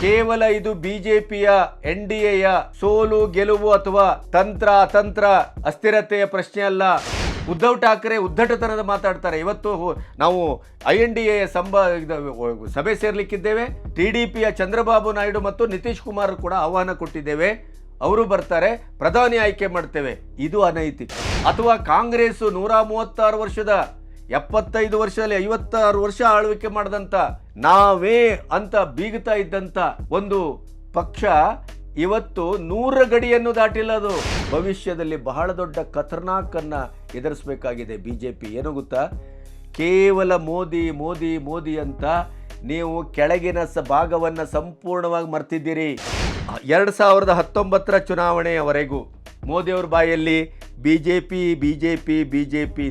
ಕೇವಲ ಇದು ಬಿಜೆಪಿಯ NDAಯ ಸೋಲು ಗೆಲುವು ಅಥವಾ ತಂತ್ರ ಅತಂತ್ರ ಅಸ್ಥಿರತೆಯ ಪ್ರಶ್ನೆ ಅಲ್ಲ. ಉದ್ಧವ್ ಠಾಕ್ರೆ ಉದ್ದಟತನದ ಮಾತಾಡ್ತಾರೆ. ಇವತ್ತು ನಾವು INDA ಸಭೆ ಸೇರ್ಲಿಕ್ಕಿದ್ದೇವೆ. TDPಯ ಚಂದ್ರಬಾಬು ನಾಯ್ಡು ಮತ್ತು ನಿತೀಶ್ ಕುಮಾರ್ ಕೂಡ ಆಹ್ವಾನ ಕೊಟ್ಟಿದ್ದೇವೆ, ಅವರು ಬರ್ತಾರೆ, ಪ್ರಧಾನಿ ಆಯ್ಕೆ ಮಾಡ್ತೇವೆ. ಇದು ಅನೈತಿಕ. ಅಥವಾ ಕಾಂಗ್ರೆಸ್ 136 ವರ್ಷದ 75 ವರ್ಷದಲ್ಲಿ 56 ವರ್ಷ ಆಳ್ವಿಕೆ ಮಾಡಿದಂಥ ನಾವೇ ಅಂತ ಬೀಗುತ್ತಾ ಇದ್ದಂಥ ಒಂದು ಪಕ್ಷ ಇವತ್ತು 100 ಗಡಿಯನ್ನು ದಾಟಿಲ್ಲ. ಅದು ಭವಿಷ್ಯದಲ್ಲಿ ಬಹಳ ದೊಡ್ಡ ಖತರ್ನಾಕನ್ನು ಎದುರಿಸಬೇಕಾಗಿದೆ ಬಿಜೆಪಿ. ಏನು ಗೊತ್ತಾ, ಕೇವಲ ಮೋದಿ ಮೋದಿ ಮೋದಿ ಅಂತ ನೀವು ಕೆಳಗಿನ ಭಾಗವನ್ನು ಸಂಪೂರ್ಣವಾಗಿ ಮರ್ತಿದ್ದೀರಿ. 2019 ಚುನಾವಣೆಯವರೆಗೂ ಮೋದಿಯವ್ರ ಬಾಯಲ್ಲಿ ಬಿಜೆಪಿ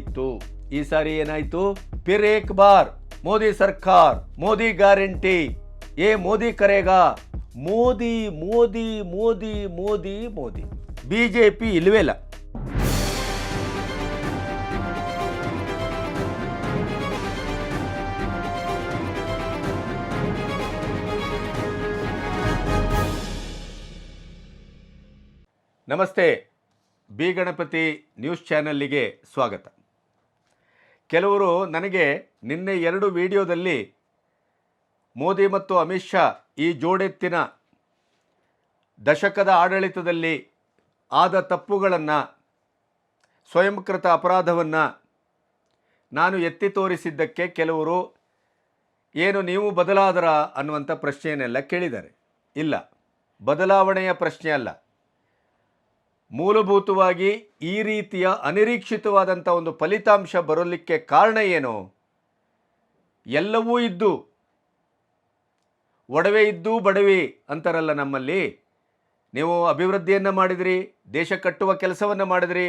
ಇತ್ತು. ಈ ಸಾರಿ ಏನಾಯ್ತು? ಫಿರ್ ಏಕ್ ಬಾರ್ ಮೋದಿ ಸರ್ಕಾರ, ಮೋದಿ ಗ್ಯಾರಂಟಿ, ಮೋದಿ ಕರೆಗಾ, ಮೋದಿ ಮೋದಿ ಮೋದಿ ಮೋದಿ ಮೋದಿ. ಬಿಜೆಪಿ ಇಲ್ವೇ ಇಲ್ಲ. ನಮಸ್ತೆ, ಬಿ ಗಣಪತಿ ನ್ಯೂಸ್ ಚಾನಲ್ಗೆ ಸ್ವಾಗತ. ಕೆಲವರು ನನಗೆ ನಿನ್ನೆ 2 ವಿಡಿಯೋದಲ್ಲಿ ಮೋದಿ ಮತ್ತು ಅಮಿತ್ ಶಾ ಈ ಜೋಡೆತ್ತಿನ ದಶಕದ ಆಡಳಿತದಲ್ಲಿ ಆದ ತಪ್ಪುಗಳನ್ನು, ಸ್ವಯಂಕೃತ ಅಪರಾಧವನ್ನು ನಾನು ಎತ್ತಿ ತೋರಿಸಿದ್ದಕ್ಕೆ ಕೆಲವರು ಏನು ನೀವು ಬದಲಾದರ ಅನ್ನುವಂಥ ಪ್ರಶ್ನೆಯನ್ನೆಲ್ಲ ಕೇಳಿದ್ದಾರೆ. ಇಲ್ಲ, ಬದಲಾವಣೆಯ ಪ್ರಶ್ನೆ ಅಲ್ಲ. ಮೂಲಭೂತವಾಗಿ ಈ ರೀತಿಯ ಅನಿರೀಕ್ಷಿತವಾದಂಥ ಒಂದು ಫಲಿತಾಂಶ ಬರಲಿಕ್ಕೆ ಕಾರಣ ಏನು? ಎಲ್ಲವೂ ಇದ್ದು, ಒಡವೆ ಇದ್ದು ಬಡವಿ ಅಂತಾರಲ್ಲ ನಮ್ಮಲ್ಲಿ. ನೀವು ಅಭಿವೃದ್ಧಿಯನ್ನು ಮಾಡಿದ್ರಿ, ದೇಶ ಕಟ್ಟುವ ಕೆಲಸವನ್ನು ಮಾಡಿದ್ರಿ,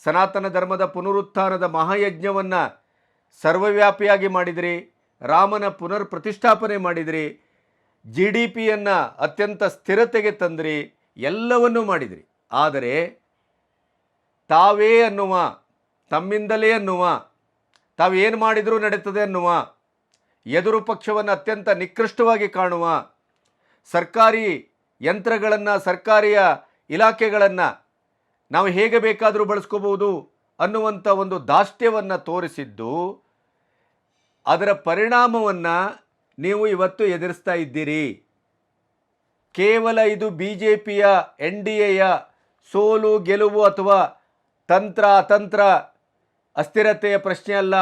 ಸನಾತನ ಧರ್ಮದ ಪುನರುತ್ಥಾನದ ಮಹಾಯಜ್ಞವನ್ನು ಸರ್ವವ್ಯಾಪಿಯಾಗಿ ಮಾಡಿದ್ರಿ, ರಾಮನ ಪುನರ್ ಪ್ರತಿಷ್ಠಾಪನೆ ಮಾಡಿದ್ರಿ, GDPಯನ್ನು ಅತ್ಯಂತ ಸ್ಥಿರತೆಗೆ ತಂದ್ರಿ, ಎಲ್ಲವನ್ನೂ ಮಾಡಿದ್ರಿ. ಆದರೆ ತಾವೇ ಅನ್ನುವ, ತಮ್ಮಿಂದಲೇ ಅನ್ನುವ, ತಾವೇನು ಮಾಡಿದರೂ ನಡೀತದೆ ಅನ್ನುವ, ಎದುರು ಪಕ್ಷವನ್ನು ಅತ್ಯಂತ ನಿಕೃಷ್ಟವಾಗಿ ಕಾಣುವ, ಸರ್ಕಾರಿ ಯಂತ್ರಗಳನ್ನು, ಸರ್ಕಾರಿಯ ಇಲಾಖೆಗಳನ್ನು ನಾವು ಹೇಗೆ ಬೇಕಾದರೂ ಬಳಸ್ಕೋಬಹುದು ಅನ್ನುವಂಥ ಒಂದು ದಾಷ್ಟ್ಯವನ್ನು ತೋರಿಸಿದ್ದು, ಅದರ ಪರಿಣಾಮವನ್ನು ನೀವು ಇವತ್ತು ಎದುರಿಸ್ತಾ ಇದ್ದೀರಿ. ಕೇವಲ ಇದು ಬಿಜೆಪಿಯ NDAಯ ಸೋಲು ಗೆಲುವು ಅಥವಾ ತಂತ್ರ ಅತಂತ್ರ ಅಸ್ಥಿರತೆಯ ಪ್ರಶ್ನೆ ಅಲ್ಲ.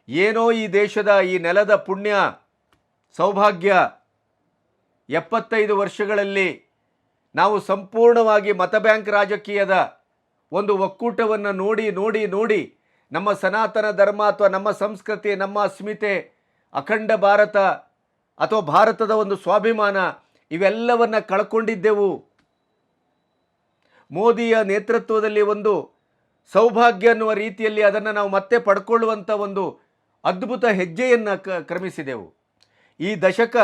ಏನೋ ಈ ದೇಶದ, ಈ ನೆಲದ ಪುಣ್ಯ ಸೌಭಾಗ್ಯ, 75 ವರ್ಷಗಳಲ್ಲಿ ನಾವು ಸಂಪೂರ್ಣವಾಗಿ ಮತ ಬ್ಯಾಂಕ್ ರಾಜಕೀಯದ ಒಂದು ಒಕ್ಕೂಟವನ್ನು ನೋಡಿ ನೋಡಿ ನೋಡಿ ನಮ್ಮ ಸನಾತನ ಧರ್ಮ ಅಥವಾ ನಮ್ಮ ಸಂಸ್ಕೃತಿ, ನಮ್ಮ ಅಸ್ಮಿತೆ, ಅಖಂಡ ಭಾರತ ಅಥವಾ ಭಾರತದ ಒಂದು ಸ್ವಾಭಿಮಾನ ಇವೆಲ್ಲವನ್ನು ಕಳ್ಕೊಂಡಿದ್ದೆವು. ಮೋದಿಯ ನೇತೃತ್ವದಲ್ಲಿ ಒಂದು ಸೌಭಾಗ್ಯ ಅನ್ನುವ ರೀತಿಯಲ್ಲಿ ಅದನ್ನು ನಾವು ಮತ್ತೆ ಪಡ್ಕೊಳ್ಳುವಂಥ ಒಂದು ಅದ್ಭುತ ಹೆಜ್ಜೆಯನ್ನು ಕ್ರಮಿಸಿದೆವು. ಈ ದಶಕ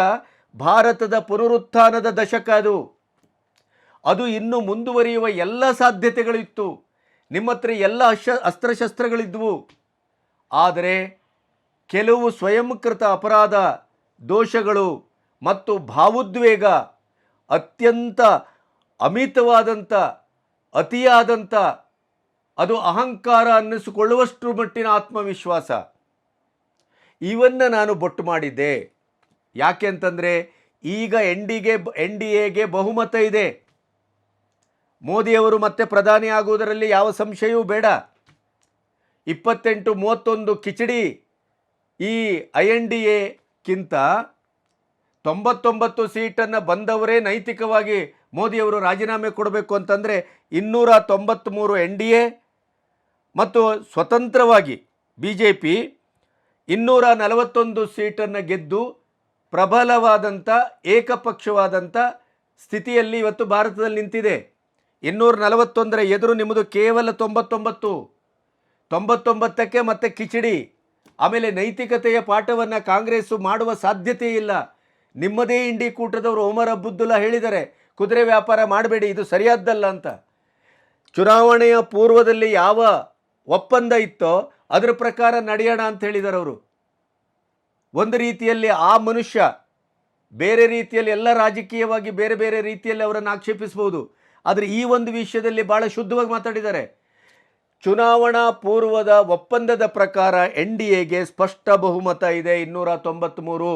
ಭಾರತದ ಪುನರುತ್ಥಾನದ ದಶಕ. ಅದು ಇನ್ನೂ ಮುಂದುವರಿಯುವ ಎಲ್ಲ ಸಾಧ್ಯತೆಗಳಿತ್ತು. ನಿಮ್ಮ ಹತ್ರ ಎಲ್ಲ ಅಸ್ತ್ರಶಸ್ತ್ರಗಳಿದ್ವು. ಆದರೆ ಕೆಲವು ಸ್ವಯಂಕೃತ ಅಪರಾಧ, ದೋಷಗಳು ಮತ್ತು ಭಾವೋದ್ವೇಗ, ಅತ್ಯಂತ ಅಮಿತವಾದಂಥ, ಅತಿಯಾದಂಥ, ಅದು ಅಹಂಕಾರ ಅನ್ನಿಸಿಕೊಳ್ಳುವಷ್ಟು ಮಟ್ಟಿನ ಆತ್ಮವಿಶ್ವಾಸ, ಇವನ್ನು ನಾನು ಬೊಟ್ಟು ಮಾಡಿದ್ದೆ. ಯಾಕೆ ಅಂತಂದರೆ ಈಗ NDAಗೆ ಬಹುಮತ ಇದೆ. ಮೋದಿಯವರು ಮತ್ತೆ ಪ್ರಧಾನಿ ಆಗುವುದರಲ್ಲಿ ಯಾವ ಸಂಶಯವೂ ಬೇಡ. 28-31 ಕಿಚಡಿ ಈ INDAಕ್ಕಿಂತ 99 ಸೀಟನ್ನು ಬಂದವರೇ ನೈತಿಕವಾಗಿ ಮೋದಿಯವರು ರಾಜೀನಾಮೆ ಕೊಡಬೇಕು ಅಂತಂದರೆ 293 NDA ಮತ್ತು ಸ್ವತಂತ್ರವಾಗಿ BJP 241 ಸೀಟನ್ನು ಗೆದ್ದು ಪ್ರಬಲವಾದಂಥ ಏಕಪಕ್ಷವಾದಂಥ ಸ್ಥಿತಿಯಲ್ಲಿ ಇವತ್ತು ಭಾರತದಲ್ಲಿ ನಿಂತಿದೆ. 241 ಎದುರು ನಿಮ್ಮದು ಕೇವಲ 99ಕ್ಕೆ ಮತ್ತೆ ಕಿಚಡಿ. ಆಮೇಲೆ ನೈತಿಕತೆಯ ಪಾಠವನ್ನು ಕಾಂಗ್ರೆಸ್ಸು ಮಾಡುವ ಸಾಧ್ಯತೆ ಇಲ್ಲ. ನಿಮ್ಮದೇ ಇಂಡಿ ಕೂಟದವರು ಒಮರ್ ಅಬ್ದುಲ್ಲಾ ಹೇಳಿದ್ದಾರೆ, ಕುದುರೆ ವ್ಯಾಪಾರ ಮಾಡಬೇಡಿ, ಇದು ಸರಿಯಾದ್ದಲ್ಲ ಅಂತ. ಚುನಾವಣೆಯ ಪೂರ್ವದಲ್ಲಿ ಯಾವ ಒಪ್ಪಂದ ಇತ್ತೋ ಅದರ ಪ್ರಕಾರ ನಡೆಯೋಣ ಅಂತ ಹೇಳಿದ್ದಾರೆ ಅವರು. ಒಂದು ರೀತಿಯಲ್ಲಿ ಆ ಮನುಷ್ಯ ಬೇರೆ ರೀತಿಯಲ್ಲಿ ಎಲ್ಲ ರಾಜಕೀಯವಾಗಿ ಬೇರೆ ಬೇರೆ ರೀತಿಯಲ್ಲಿ ಅವರನ್ನು ಆಕ್ಷೇಪಿಸಬಹುದು. ಆದರೆ ಈ ಒಂದು ವಿಷಯದಲ್ಲಿ ಭಾಳ ಶುದ್ಧವಾಗಿ ಮಾತಾಡಿದ್ದಾರೆ. ಚುನಾವಣಾ ಪೂರ್ವದ ಒಪ್ಪಂದದ ಪ್ರಕಾರ NDAಗೆ ಸ್ಪಷ್ಟ ಬಹುಮತ ಇದೆ, 293.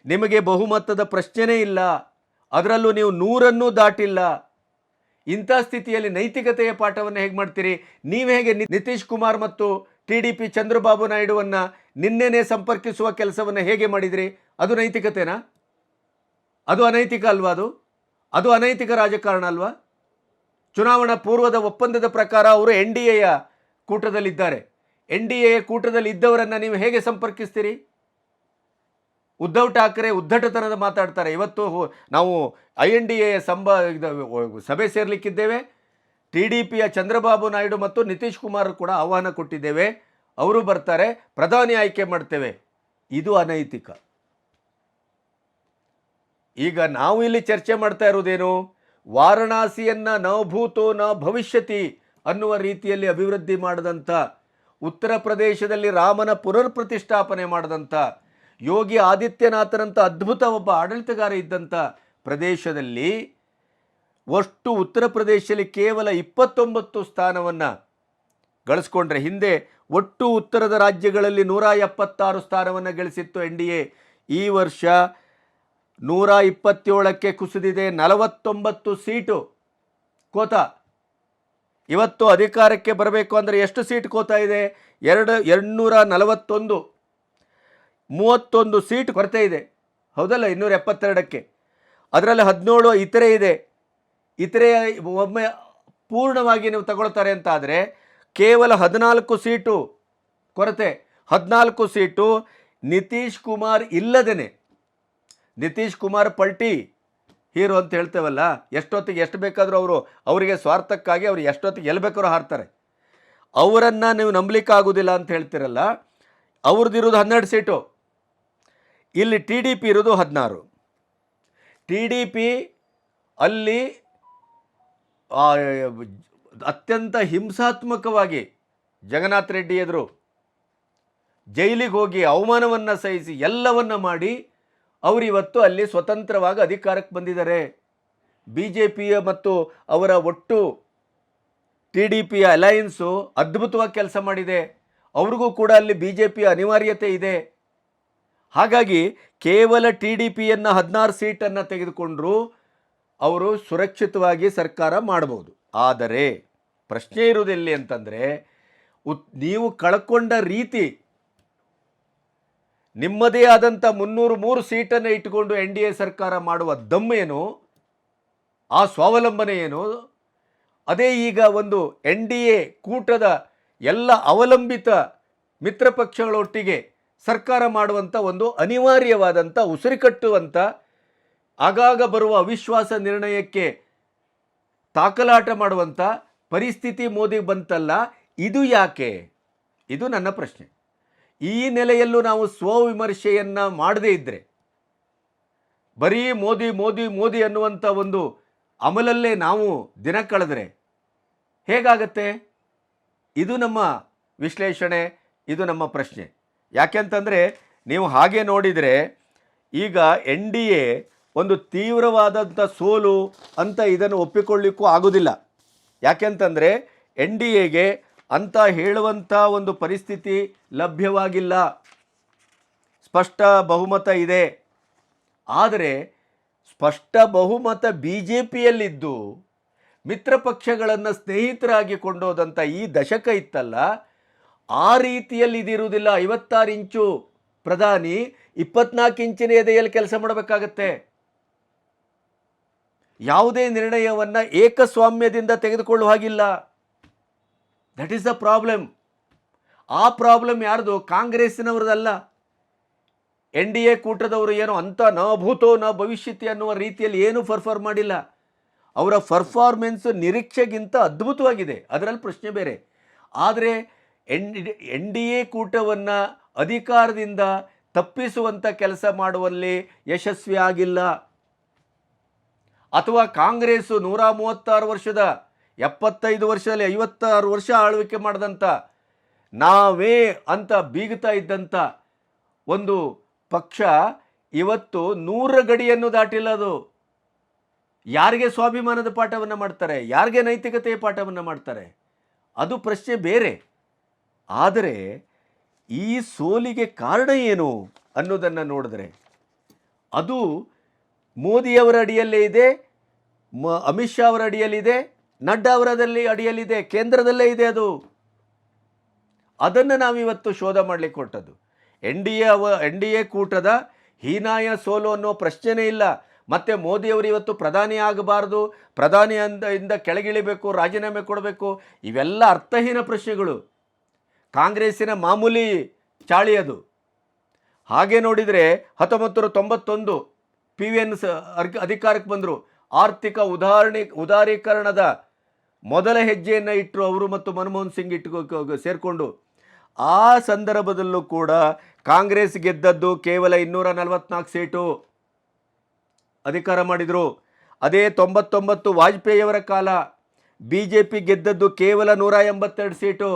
ನಿಮಗೆ ಬಹುಮತದ ಪ್ರಶ್ನೆನೇ ಇಲ್ಲ, ಅದರಲ್ಲೂ ನೀವು 100 ದಾಟಿಲ್ಲ. ಇಂಥ ಸ್ಥಿತಿಯಲ್ಲಿ ನೈತಿಕತೆಯ ಪಾಠವನ್ನು ಹೇಗೆ ಮಾಡ್ತೀರಿ? ನೀವು ಹೇಗೆ ನಿತೀಶ್ ಕುಮಾರ್ ಮತ್ತು TDP ಚಂದ್ರಬಾಬು ನಾಯ್ಡುವನ್ನು ನಿನ್ನೆನೇ ಸಂಪರ್ಕಿಸುವ ಕೆಲಸವನ್ನು ಹೇಗೆ ಮಾಡಿದ್ರಿ? ಅದು ನೈತಿಕತೆನಾ? ಅದು ಅನೈತಿಕ ಅಲ್ವಾ? ಅದು ಅನೈತಿಕ ರಾಜಕಾರಣ ಅಲ್ವಾ? ಚುನಾವಣಾ ಪೂರ್ವದ ಒಪ್ಪಂದದ ಪ್ರಕಾರ ಅವರು NDAಯ ಕೂಟದಲ್ಲಿದ್ದಾರೆ. NDAಯ ಕೂಟದಲ್ಲಿ ಇದ್ದವರನ್ನು ನೀವು ಹೇಗೆ ಸಂಪರ್ಕಿಸ್ತೀರಿ? ಉದ್ಧವ್ ಠಾಕ್ರೆ ಉದ್ದಟತನದ ಮಾತಾಡ್ತಾರೆ. ಇವತ್ತು ನಾವು INDAಯ ಸಭೆ ಸೇರಲಿಕ್ಕಿದ್ದೇವೆ, TDPಯ ಚಂದ್ರಬಾಬು ನಾಯ್ಡು ಮತ್ತು ನಿತೀಶ್ ಕುಮಾರ್ ಕೂಡ ಆಹ್ವಾನ ಕೊಟ್ಟಿದ್ದೇವೆ, ಅವರು ಬರ್ತಾರೆ, ಪ್ರಧಾನಿ ಆಯ್ಕೆ ಮಾಡ್ತೇವೆ. ಇದು ಅನೈತಿಕ. ಈಗ ನಾವು ಇಲ್ಲಿ ಚರ್ಚೆ ಮಾಡ್ತಾ ಇರೋದೇನು? ವಾರಣಾಸಿಯನ್ನು ನ ಭೂತೋ ನ ಭವಿಷ್ಯತಿ ಅನ್ನುವ ರೀತಿಯಲ್ಲಿ ಅಭಿವೃದ್ಧಿ ಮಾಡಿದಂಥ, ಉತ್ತರ ಪ್ರದೇಶದಲ್ಲಿ ರಾಮನ ಪುನರ್ ಪ್ರತಿಷ್ಠಾಪನೆ ಮಾಡಿದಂಥ, ಯೋಗಿ ಆದಿತ್ಯನಾಥನಂಥ ಅದ್ಭುತ ಒಬ್ಬ ಆಡಳಿತಗಾರ ಇದ್ದಂಥ ಪ್ರದೇಶದಲ್ಲಿ ಅಷ್ಟು ಉತ್ತರ ಪ್ರದೇಶದಲ್ಲಿ ಕೇವಲ 29 ಸ್ಥಾನವನ್ನು ಗಳಿಸ್ಕೊಂಡ್ರೆ, ಹಿಂದೆ ಒಟ್ಟು ಉತ್ತರದ ರಾಜ್ಯಗಳಲ್ಲಿ 176 ಸ್ಥಾನವನ್ನು ಗಳಿಸಿತ್ತು NDA. ಈ ವರ್ಷ 127ಕ್ಕೆ ಕುಸಿದಿದೆ. 49 ಸೀಟು ಕೋತಾ. ಇವತ್ತು ಅಧಿಕಾರಕ್ಕೆ ಬರಬೇಕು ಅಂದರೆ ಎಷ್ಟು ಸೀಟ್ ಕೋತಾ ಇದೆ? 241. 31 ಸೀಟ್ ಕೊರತೆ ಇದೆ, ಹೌದಲ್ಲ? 272ಕ್ಕೆ. ಅದರಲ್ಲಿ 17 ಇತರೆ ಇದೆ. ಇತರೆ ಒಮ್ಮೆ ಪೂರ್ಣವಾಗಿ ನೀವು ತಗೊಳ್ತಾರೆ ಅಂತ ಆದರೆ ಕೇವಲ 14 ಸೀಟು ಕೊರತೆ. 14 ಸೀಟು ನಿತೀಶ್ ಕುಮಾರ್ ಇಲ್ಲದೇನೆ. ನಿತೀಶ್ ಕುಮಾರ್ ಪಲ್ಟಿ ಹೀರೋ ಅಂತ ಹೇಳ್ತೇವಲ್ಲ, ಎಷ್ಟೊತ್ತಿಗೆ ಎಷ್ಟು ಬೇಕಾದರೂ ಅವರಿಗೆ ಸ್ವಾರ್ಥಕ್ಕಾಗಿ ಅವ್ರು ಎಷ್ಟೊತ್ತಿಗೆ ಎಲ್ಲಿ ಬೇಕಾದ್ರೂ ಹಾರ್ತಾರೆ. ಅವರನ್ನು ನೀವು ನಂಬಲಿಕ್ಕಾಗೋದಿಲ್ಲ ಅಂತ ಹೇಳ್ತಿರಲ್ಲ. ಅವ್ರದ್ದಿರೋದು 12 ಸೀಟು, ಇಲ್ಲಿ TDP ಇರೋದು 16. TDP ಅಲ್ಲಿ ಅತ್ಯಂತ ಹಿಂಸಾತ್ಮಕವಾಗಿ ಜಗನ್ನಾಥ್ ರೆಡ್ಡಿ ಎದುರು ಜೈಲಿಗೆ ಹೋಗಿ ಅವಮಾನವನ್ನು ಸಹಿಸಿ ಎಲ್ಲವನ್ನ ಮಾಡಿ ಅವರಿವತ್ತು ಅಲ್ಲಿ ಸ್ವತಂತ್ರವಾಗಿ ಅಧಿಕಾರಕ್ಕೆ ಬಂದಿದ್ದಾರೆ. BJPಯ ಮತ್ತು ಅವರ ಒಟ್ಟು TDPಯ ಅಲಯನ್ಸು ಅದ್ಭುತವಾಗಿ ಕೆಲಸ ಮಾಡಿದೆ. ಅವ್ರಿಗೂ ಕೂಡ ಅಲ್ಲಿ BJPಯ ಅನಿವಾರ್ಯತೆ ಇದೆ. ಹಾಗಾಗಿ ಕೇವಲ TDPಯನ್ನು 16 ಸೀಟನ್ನು ತೆಗೆದುಕೊಂಡ್ರು ಅವರು ಸುರಕ್ಷಿತವಾಗಿ ಸರ್ಕಾರ ಮಾಡಬಹುದು. ಆದರೆ ಪ್ರಶ್ನೆ ಇರುವುದೆಲ್ಲಿ ಅಂತಂದರೆ, ನೀವು ಕಳ್ಕೊಂಡ ರೀತಿ, ನಿಮ್ಮದೇ ಆದಂಥ 303 ಸೀಟನ್ನು ಇಟ್ಟುಕೊಂಡು NDA ಸರ್ಕಾರ ಮಾಡುವ ದಮ್ಮೇನು, ಆ ಸ್ವಾವಲಂಬನೆ ಏನು? ಅದೇ ಈಗ ಒಂದು NDA ಕೂಟದ ಎಲ್ಲ ಅವಲಂಬಿತ ಮಿತ್ರ ಪಕ್ಷಗಳೊಟ್ಟಿಗೆ ಸರ್ಕಾರ ಮಾಡುವಂಥ ಒಂದು ಅನಿವಾರ್ಯವಾದಂಥ, ಉಸಿರುಕಟ್ಟುವಂಥ, ಆಗಾಗ ಬರುವ ಅವಿಶ್ವಾಸ ನಿರ್ಣಯಕ್ಕೆ ತಾಕಲಾಟ ಮಾಡುವಂಥ ಪರಿಸ್ಥಿತಿ ಮೋದಿಗೆ ಬಂತಲ್ಲ, ಇದು ಯಾಕೆ? ಇದು ನನ್ನ ಪ್ರಶ್ನೆ. ಈ ನೆಲೆಯಲ್ಲೂ ನಾವು ಸ್ವವಿಮರ್ಶೆಯನ್ನು ಮಾಡದೇ ಇದ್ದರೆ, ಬರೀ ಮೋದಿ ಮೋದಿ ಮೋದಿ ಅನ್ನುವಂಥ ಒಂದು ಅಮಲಲ್ಲೇ ನಾವು ದಿನ ಕಳೆದರೆ ಹೇಗಾಗತ್ತೆ? ಇದು ನಮ್ಮ ವಿಶ್ಲೇಷಣೆ, ಇದು ನಮ್ಮ ಪ್ರಶ್ನೆ. ಯಾಕೆಂತಂದರೆ ನೀವು ಹಾಗೆ ನೋಡಿದರೆ ಈಗ NDA ಒಂದು ತೀವ್ರವಾದಂಥ ಸೋಲು ಅಂತ ಇದನ್ನು ಒಪ್ಪಿಕೊಳ್ಳಿಕ್ಕೂ ಆಗೋದಿಲ್ಲ. ಯಾಕೆಂತಂದರೆ NDAಗೆ ಅಂತ ಹೇಳುವಂಥ ಒಂದು ಪರಿಸ್ಥಿತಿ ಲಭ್ಯವಾಗಿಲ್ಲ. ಸ್ಪಷ್ಟ ಬಹುಮತ ಇದೆ, ಆದರೆ ಸ್ಪಷ್ಟ ಬಹುಮತ BJPಯಲ್ಲಿದ್ದು ಮಿತ್ರ ಪಕ್ಷಗಳನ್ನು ಸ್ನೇಹಿತರಾಗಿ ಕೊಂಡೋದಂಥ ಈ ದಶಕ ಇತ್ತಲ್ಲ, ಆ ರೀತಿಯಲ್ಲಿ ಇದಿರುವುದಿಲ್ಲ. 56 ಇಂಚು ಪ್ರಧಾನಿ 24 ಇಂಚಿನ ಎದೆಯಲ್ಲಿ ಕೆಲಸ ಮಾಡಬೇಕಾಗತ್ತೆ. ಯಾವುದೇ ನಿರ್ಣಯವನ್ನು ಏಕಸ್ವಾಮ್ಯದಿಂದ ತೆಗೆದುಕೊಳ್ಳುವ ಹಾಗಿಲ್ಲ. That is the problem. ಆ ಪ್ರಾಬ್ಲಮ್ ಯಾರ್ದು? ಕಾಂಗ್ರೆಸ್ಸಿನವ್ರದಲ್ಲ. NDA ಕೂಟದವರು ಏನು ಅಂತ ನ ಭೂತೋ ನ ಭವಿಷ್ಯತಿ ಅನ್ನುವ ರೀತಿಯಲ್ಲಿ ಏನೂ ಪರ್ಫಾರ್ಮ್ ಮಾಡಿಲ್ಲ. ಅವರ ಪರ್ಫಾರ್ಮೆನ್ಸ್ ನಿರೀಕ್ಷೆಗಿಂತ ಅದ್ಭುತವಾಗಿದೆ, ಅದರಲ್ಲಿ ಪ್ರಶ್ನೆ ಬೇರೆ. ಆದರೆ NDA ಕೂಟವನ್ನು ಅಧಿಕಾರದಿಂದ ತಪ್ಪಿಸುವಂಥ ಕೆಲಸ ಮಾಡುವಲ್ಲಿ ಯಶಸ್ವಿ ಆಗಿಲ್ಲ. ಅಥವಾ ಕಾಂಗ್ರೆಸ್ಸು 136 ವರ್ಷದ 75 ವರ್ಷದಲ್ಲಿ 56 ವರ್ಷ ಆಳ್ವಿಕೆ ಮಾಡಿದಂಥ, ನಾವೇ ಅಂತ ಬೀಗುತ್ತಾ ಇದ್ದಂಥ ಒಂದು ಪಕ್ಷ ಇವತ್ತು 100 ಗಡಿಯನ್ನು ದಾಟಿಲ್ಲ ಅದು. ಯಾರಿಗೆ ಸ್ವಾಭಿಮಾನದ ಪಾಠವನ್ನು ಮಾಡ್ತಾರೆ, ಯಾರಿಗೆ ನೈತಿಕತೆಯ ಪಾಠವನ್ನು ಮಾಡ್ತಾರೆ, ಅದು ಪ್ರಶ್ನೆ ಬೇರೆ. ಆದರೆ ಈ ಸೋಲಿಗೆ ಕಾರಣ ಏನು ಅನ್ನೋದನ್ನು ನೋಡಿದ್ರೆ ಅದು ಮೋದಿಯವರ ಅಡಿಯಲ್ಲೇ ಇದೆ, ಅಮಿತ್ ಶಾ ಅವರ ಅಡಿಯಲ್ಲಿದೆ, ನಡ್ಡಾ ಅವರದಲ್ಲಿ ಅಡಿಯಲ್ಲಿದೆ, ಕೇಂದ್ರದಲ್ಲೇ ಇದೆ. ಅದನ್ನು ನಾವಿವತ್ತು ಶೋಧ ಮಾಡಲಿಕ್ಕೆ ಹೊರಟದ್ದು. ಎನ್ ಡಿ ಎ ಕೂಟದ ಹೀನಾಯ ಸೋಲು ಅನ್ನೋ ಪ್ರಶ್ನೆನೇ ಇಲ್ಲ. ಮತ್ತು ಮೋದಿಯವರು ಇವತ್ತು ಪ್ರಧಾನಿ ಆಗಬಾರ್ದು, ಪ್ರಧಾನಿಯಿಂದ ಕೆಳಗಿಳಿಬೇಕು, ರಾಜೀನಾಮೆ ಕೊಡಬೇಕು, ಇವೆಲ್ಲ ಅರ್ಥಹೀನ ಪ್ರಶ್ನೆಗಳು. ಕಾಂಗ್ರೆಸ್ಸಿನ ಮಾಮೂಲಿ ಚಾಳಿ ಅದು. ಹಾಗೆ ನೋಡಿದರೆ 1991 PVN ಅಧಿಕಾರಕ್ಕೆ ಬಂದರು. ಆರ್ಥಿಕ ಉದಾರೀಕರಣದ ಮೊದಲ ಹೆಜ್ಜೆಯನ್ನು ಇಟ್ಟರು ಅವರು ಮತ್ತು ಮನಮೋಹನ್ ಸಿಂಗ್ ಸೇರಿಕೊಂಡು. ಆ ಸಂದರ್ಭದಲ್ಲೂ ಕೂಡ ಕಾಂಗ್ರೆಸ್ ಗೆದ್ದದ್ದು ಕೇವಲ 244 ಸೀಟು ಅಧಿಕಾರ ಮಾಡಿದರು. ಅದೇ 99 ವಾಜಪೇಯಿಯವರ ಕಾಲ BJP ಗೆದ್ದದ್ದು ಕೇವಲ 182 ಸೀಟು,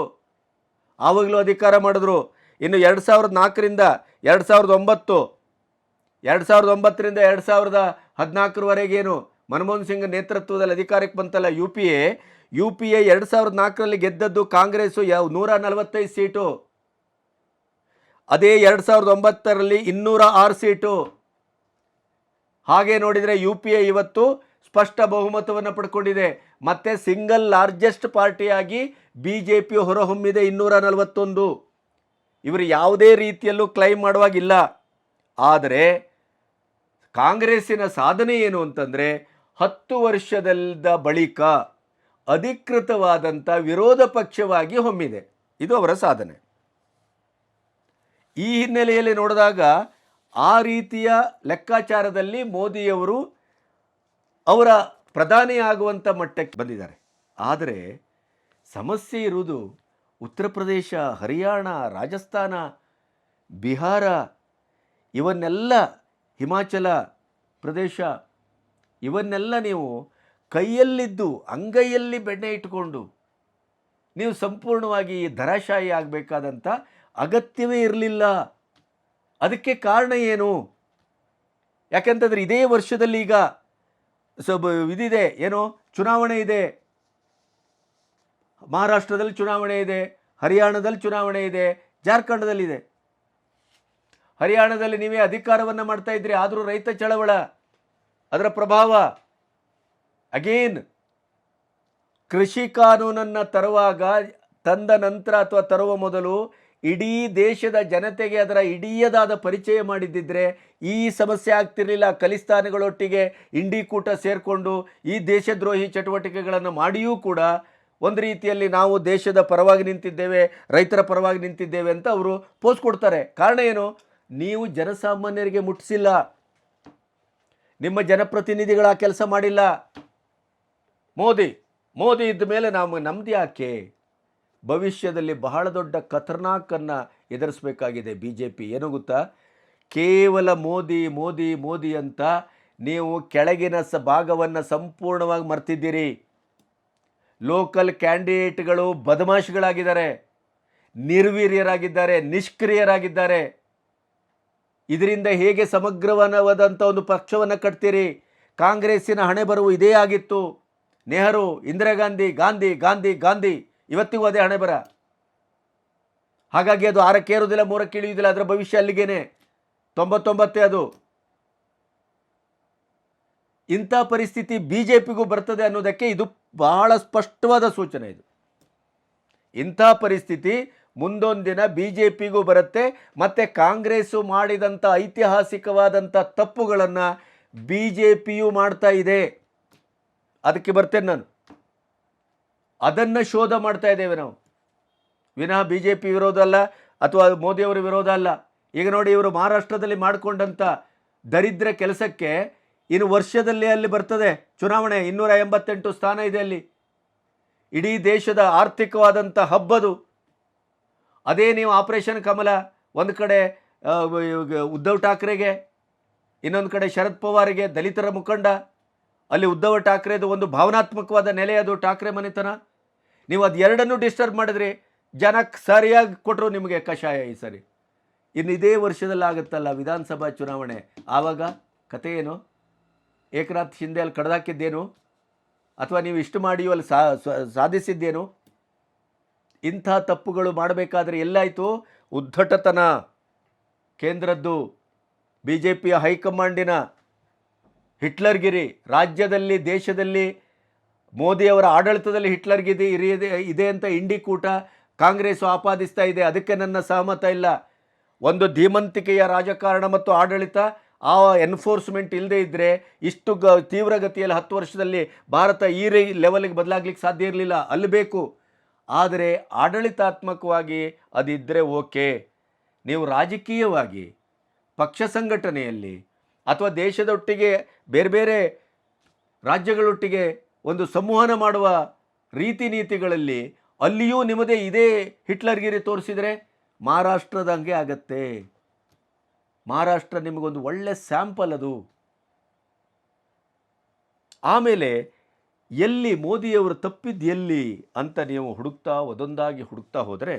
ಆವಾಗಲೂ ಅಧಿಕಾರ ಮಾಡಿದ್ರು. ಇನ್ನು 2004ರಿಂದ 2009, 2009ರಿಂದ 2014ವರೆಗೇನು ಮನಮೋಹನ್ ಸಿಂಗ್ ನೇತೃತ್ವದಲ್ಲಿ ಅಧಿಕಾರಕ್ಕೆ ಬಂತಲ್ಲ ಯು ಪಿ ಎ 2004ರಲ್ಲಿ ಗೆದ್ದದ್ದು ಕಾಂಗ್ರೆಸ್ಸು 145 ಸೀಟು. ಅದೇ 2009ರಲ್ಲಿ 206 ಸೀಟು. ಹಾಗೆ ನೋಡಿದರೆ UPA ಇವತ್ತು ಸ್ಪಷ್ಟ ಬಹುಮತವನ್ನು ಪಡ್ಕೊಂಡಿದೆ. ಮತ್ತು ಸಿಂಗಲ್ ಲಾರ್ಜೆಸ್ಟ್ ಪಾರ್ಟಿಯಾಗಿ BJP ಹೊರಹೊಮ್ಮಿದೆ 241. ಇವರು ಯಾವುದೇ ರೀತಿಯಲ್ಲೂ ಕ್ಲೈಮ್ ಮಾಡುವಾಗಿಲ್ಲ. ಆದರೆ ಕಾಂಗ್ರೆಸ್ಸಿನ ಸಾಧನೆ ಏನು ಅಂತಂದರೆ 10 ವರ್ಷದ ಬಳಿಕ ಅಧಿಕೃತವಾದಂಥ ವಿರೋಧ ಪಕ್ಷವಾಗಿ ಹೊಮ್ಮಿದೆ. ಇದು ಅವರ ಸಾಧನೆ. ಈ ಹಿನ್ನೆಲೆಯಲ್ಲಿ ನೋಡಿದಾಗ ಆ ರೀತಿಯ ಲೆಕ್ಕಾಚಾರದಲ್ಲಿ ಮೋದಿಯವರು ಅವರ ಪ್ರಧಾನಿ ಆಗುವಂಥ ಮಟ್ಟಕ್ಕೆ ಬಂದಿದ್ದಾರೆ. ಆದರೆ ಸಮಸ್ಯೆ ಇರುವುದು ಉತ್ತರ ಪ್ರದೇಶ, ಹರಿಯಾಣ, ರಾಜಸ್ಥಾನ, ಬಿಹಾರ, ಇವನ್ನೆಲ್ಲ, ಹಿಮಾಚಲ ಪ್ರದೇಶ, ಇವನ್ನೆಲ್ಲ ನೀವು ಕೈಯಲ್ಲಿದ್ದು ಅಂಗೈಯಲ್ಲಿ ಬೆಣ್ಣೆ ಇಟ್ಟುಕೊಂಡು ನೀವು ಸಂಪೂರ್ಣವಾಗಿ ಧರಾಶಾಯಿ ಆಗಬೇಕಾದಂಥ ಅಗತ್ಯವೇ ಇರಲಿಲ್ಲ. ಅದಕ್ಕೆ ಕಾರಣ ಏನು? ಯಾಕೆಂತಂದರೆ ಇದೇ ವರ್ಷದಲ್ಲಿ ಈಗ ಇದಿದೆ, ಏನೋ ಚುನಾವಣೆ ಇದೆ. ಮಹಾರಾಷ್ಟ್ರದಲ್ಲಿ ಚುನಾವಣೆ ಇದೆ, ಹರಿಯಾಣದಲ್ಲಿ ಚುನಾವಣೆ ಇದೆ, ಜಾರ್ಖಂಡದಲ್ಲಿದೆ. ಹರಿಯಾಣದಲ್ಲಿ ನೀವೇ ಅಧಿಕಾರವನ್ನು ಮಾಡ್ತಾ ಇದ್ರಿ, ಆದರೂ ರೈತ ಚಳವಳ ಅದರ ಪ್ರಭಾವ. ಅಗೇನ್ ಕೃಷಿ ಕಾನೂನನ್ನು ತಂದ ನಂತರ ಅಥವಾ ತರುವ ಮೊದಲು ಇಡೀ ದೇಶದ ಜನತೆಗೆ ಅದರ ಇಡೀಯದಾದ ಪರಿಚಯ ಮಾಡಿದ್ದಿದ್ರೆ ಈ ಸಮಸ್ಯೆ ಆಗ್ತಿರಲಿಲ್ಲ. ಖಲಿಸ್ತಾನಿಗಳೊಟ್ಟಿಗೆ ಇಂಡಿ ಕೂಟ ಸೇರಿಕೊಂಡು ಈ ದೇಶದ್ರೋಹಿ ಚಟುವಟಿಕೆಗಳನ್ನು ಮಾಡಿಯೂ ಕೂಡ ಒಂದು ರೀತಿಯಲ್ಲಿ ನಾವು ದೇಶದ ಪರವಾಗಿ ನಿಂತಿದ್ದೇವೆ, ರೈತರ ಪರವಾಗಿ ನಿಂತಿದ್ದೇವೆ ಅಂತ ಅವರು ಪೋಸ್ಟ್ ಕೊಡ್ತಾರೆ. ಕಾರಣ ಏನು? ನೀವು ಜನಸಾಮಾನ್ಯರಿಗೆ ಮುಟ್ಟಿಸಿಲ್ಲ, ನಿಮ್ಮ ಜನಪ್ರತಿನಿಧಿಗಳ ಕೆಲಸ ಮಾಡಿಲ್ಲ. ಮೋದಿ ಇದ್ದ ಮೇಲೆ ನಮ್ದು ಯಾಕೆ? ಭವಿಷ್ಯದಲ್ಲಿ ಬಹಳ ದೊಡ್ಡ ಖತರ್ನಾಕನ್ನು ಎದುರಿಸಬೇಕಾಗಿದೆ BJP. ಏನು ಗೊತ್ತಾ? ಕೇವಲ ಮೋದಿ ಅಂತ ನೀವು ಕೆಳಗಿನ ಭಾಗವನ್ನು ಸಂಪೂರ್ಣವಾಗಿ ಮರ್ತಿದ್ದೀರಿ. ಲೋಕಲ್ ಕ್ಯಾಂಡಿಡೇಟ್ಗಳು ಬದಮಾಶಿಗಳಾಗಿದ್ದಾರೆ, ನಿರ್ವೀರ್ಯರಾಗಿದ್ದಾರೆ, ನಿಷ್ಕ್ರಿಯರಾಗಿದ್ದಾರೆ. ಇದರಿಂದ ಹೇಗೆ ಸಮಗ್ರವಾದಂಥ ಒಂದು ಪಕ್ಷವನ್ನು ಕಟ್ತೀರಿ? ಕಾಂಗ್ರೆಸ್ಸಿನ ಹಣೆ ಬರವು ಇದೇ ಆಗಿತ್ತು. ನೆಹರು, ಇಂದಿರಾ ಗಾಂಧಿ ಇವತ್ತಿಗೂ ಅದೇ ಹಣೆ ಬರ. ಹಾಗಾಗಿ ಅದು 6ಕ್ಕೆ ಏರುವುದಿಲ್ಲ, 3ಕ್ಕೆ ಇಳಿಯುವುದಿಲ್ಲ. ಅದರ ಭವಿಷ್ಯ ಅಲ್ಲಿಗೇನೆ 99 ಅದು. ಇಂಥ ಪರಿಸ್ಥಿತಿ BJPಗೂ ಬರ್ತದೆ ಅನ್ನೋದಕ್ಕೆ ಇದು ಬಹಳ ಸ್ಪಷ್ಟವಾದ ಸೂಚನೆ. ಇದು ಇಂಥ ಪರಿಸ್ಥಿತಿ ಮುಂದೊಂದಿನ BJPಗೂ ಬರುತ್ತೆ. ಮತ್ತು ಕಾಂಗ್ರೆಸ್ಸು ಮಾಡಿದಂಥ ಐತಿಹಾಸಿಕವಾದಂಥ ತಪ್ಪುಗಳನ್ನು BJPಯೂ ಮಾಡ್ತಾ ಇದೆ. ಅದಕ್ಕೆ ಬರ್ತೇನೆ ನಾನು. ಅದನ್ನು ಶೋಧ ಮಾಡ್ತಾ ಇದ್ದೇವೆ ನಾವು, ವಿನಃ BJP ವಿರೋಧ ಅಲ್ಲ ಅಥವಾ ಮೋದಿಯವರ ವಿರೋಧ ಅಲ್ಲ. ಈಗ ನೋಡಿ, ಇವರು ಮಹಾರಾಷ್ಟ್ರದಲ್ಲಿ ಮಾಡಿಕೊಂಡಂಥ ದರಿದ್ರ ಕೆಲಸಕ್ಕೆ ಇನ್ನು ವರ್ಷದಲ್ಲಿ ಅಲ್ಲಿ ಬರ್ತದೆ ಚುನಾವಣೆ. 288 ಸ್ಥಾನ ಇದೆ ಅಲ್ಲಿ. ಇಡೀ ದೇಶದ ಆರ್ಥಿಕವಾದಂಥ ಹಬ್ಬದು. ಅದೇ ನೀವು ಆಪರೇಷನ್ ಕಮಲ, ಒಂದು ಕಡೆ ಉದ್ಧವ್ ಠಾಕ್ರೆಗೆ, ಇನ್ನೊಂದು ಕಡೆ ಶರದ್ ಪವಾರ್ಗೆ, ದಲಿತರ ಮುಖಂಡ. ಅಲ್ಲಿ ಉದ್ಧವ್ ಠಾಕ್ರೆದು ಒಂದು ಭಾವನಾತ್ಮಕವಾದ ನೆಲೆ, ಅದು ಠಾಕ್ರೆ ಮನೆತನ. ನೀವು ಅದು ಎರಡನ್ನೂ ಡಿಸ್ಟರ್ಬ್ ಮಾಡಿದ್ರಿ. ಜನಕ್ಕೆ ಸರಿಯಾಗಿ ಕೊಟ್ಟರು ನಿಮಗೆ ಕಷಾಯ ಈ ಸರಿ. ಇನ್ನು ಇದೇ ವರ್ಷದಲ್ಲಿ ಆಗುತ್ತಲ್ಲ ವಿಧಾನಸಭಾ ಚುನಾವಣೆ, ಆವಾಗ ಕತೆ ಏನು? ಏಕನಾಥ್ ಶಿಂದೆ ಅಲ್ಲಿ ಕಡ್ದಾಕಿದ್ದೇನು? ಅಥವಾ ನೀವು ಇಷ್ಟು ಮಾಡಿಯೂ ಅಲ್ಲಿ ಸಾಧಿಸಿದ್ದೇನು? ಇಂಥ ತಪ್ಪುಗಳು ಮಾಡಬೇಕಾದ್ರೆ ಎಲ್ಲಾಯಿತು? ಉದ್ಧಟತನ ಕೇಂದ್ರದ್ದು, ಬಿ ಜೆ ಪಿಯ ಹೈಕಮಾಂಡಿನ ಹಿಟ್ಲರ್ಗಿರಿ, ರಾಜ್ಯದಲ್ಲಿ ದೇಶದಲ್ಲಿ ಮೋದಿಯವರ ಆಡಳಿತದಲ್ಲಿ ಹಿಟ್ಲರ್ಗಿರಿ ಇದೆ ಅಂತ ಇಂಡಿಕೂಟ ಕಾಂಗ್ರೆಸ್ಸು ಆಪಾದಿಸ್ತಾ ಇದೆ. ಅದಕ್ಕೆ ನನ್ನ ಸಹಮತ ಇಲ್ಲ. ಒಂದು ಧೀಮಂತಿಕೆಯ ರಾಜಕಾರಣ ಮತ್ತು ಆಡಳಿತ, ಆ ಎನ್ಫೋರ್ಸ್ಮೆಂಟ್ ಇಲ್ಲದೆ ಇದ್ದರೆ ಇಷ್ಟು ತೀವ್ರಗತಿಯಲ್ಲಿ 10 ವರ್ಷದಲ್ಲಿ ಭಾರತ ಈ ಲೆವೆಲ್ಗೆ ಬದಲಾಗ್ಲಿಕ್ಕೆ ಸಾಧ್ಯ ಇರಲಿಲ್ಲ. ಅಲ್ಲಿ ಬೇಕು. ಆದರೆ ಆಡಳಿತಾತ್ಮಕವಾಗಿ ಅದಿದ್ದರೆ ಓಕೆ. ನೀವು ರಾಜಕೀಯವಾಗಿ ಪಕ್ಷ ಸಂಘಟನೆಯಲ್ಲಿ ಅಥವಾ ದೇಶದೊಟ್ಟಿಗೆ ಬೇರೆ ಬೇರೆ ರಾಜ್ಯಗಳೊಟ್ಟಿಗೆ ಒಂದು ಸಂವಹನ ಮಾಡುವ ರೀತಿ ನೀತಿಗಳಲ್ಲಿ ಅಲ್ಲಿಯೂ ನಿಮ್ಮದೇ ಇದೇ ಹಿಟ್ಲರ್ಗಿರಿ ತೋರಿಸಿದರೆ ಮಹಾರಾಷ್ಟ್ರದಂಗೆ ಆಗತ್ತೆ. ಮಹಾರಾಷ್ಟ್ರ ನಿಮಗೊಂದು ಒಳ್ಳೆ ಸ್ಯಾಂಪಲ್ ಅದು. ಆಮೇಲೆ ಎಲ್ಲಿ ಮೋದಿಯವರು ತಪ್ಪಿದ್ದು ಎಲ್ಲಿ ಅಂತ ನೀವು ಒಂದೊಂದಾಗಿ ಹುಡುಕ್ತಾ ಹೋದರೆ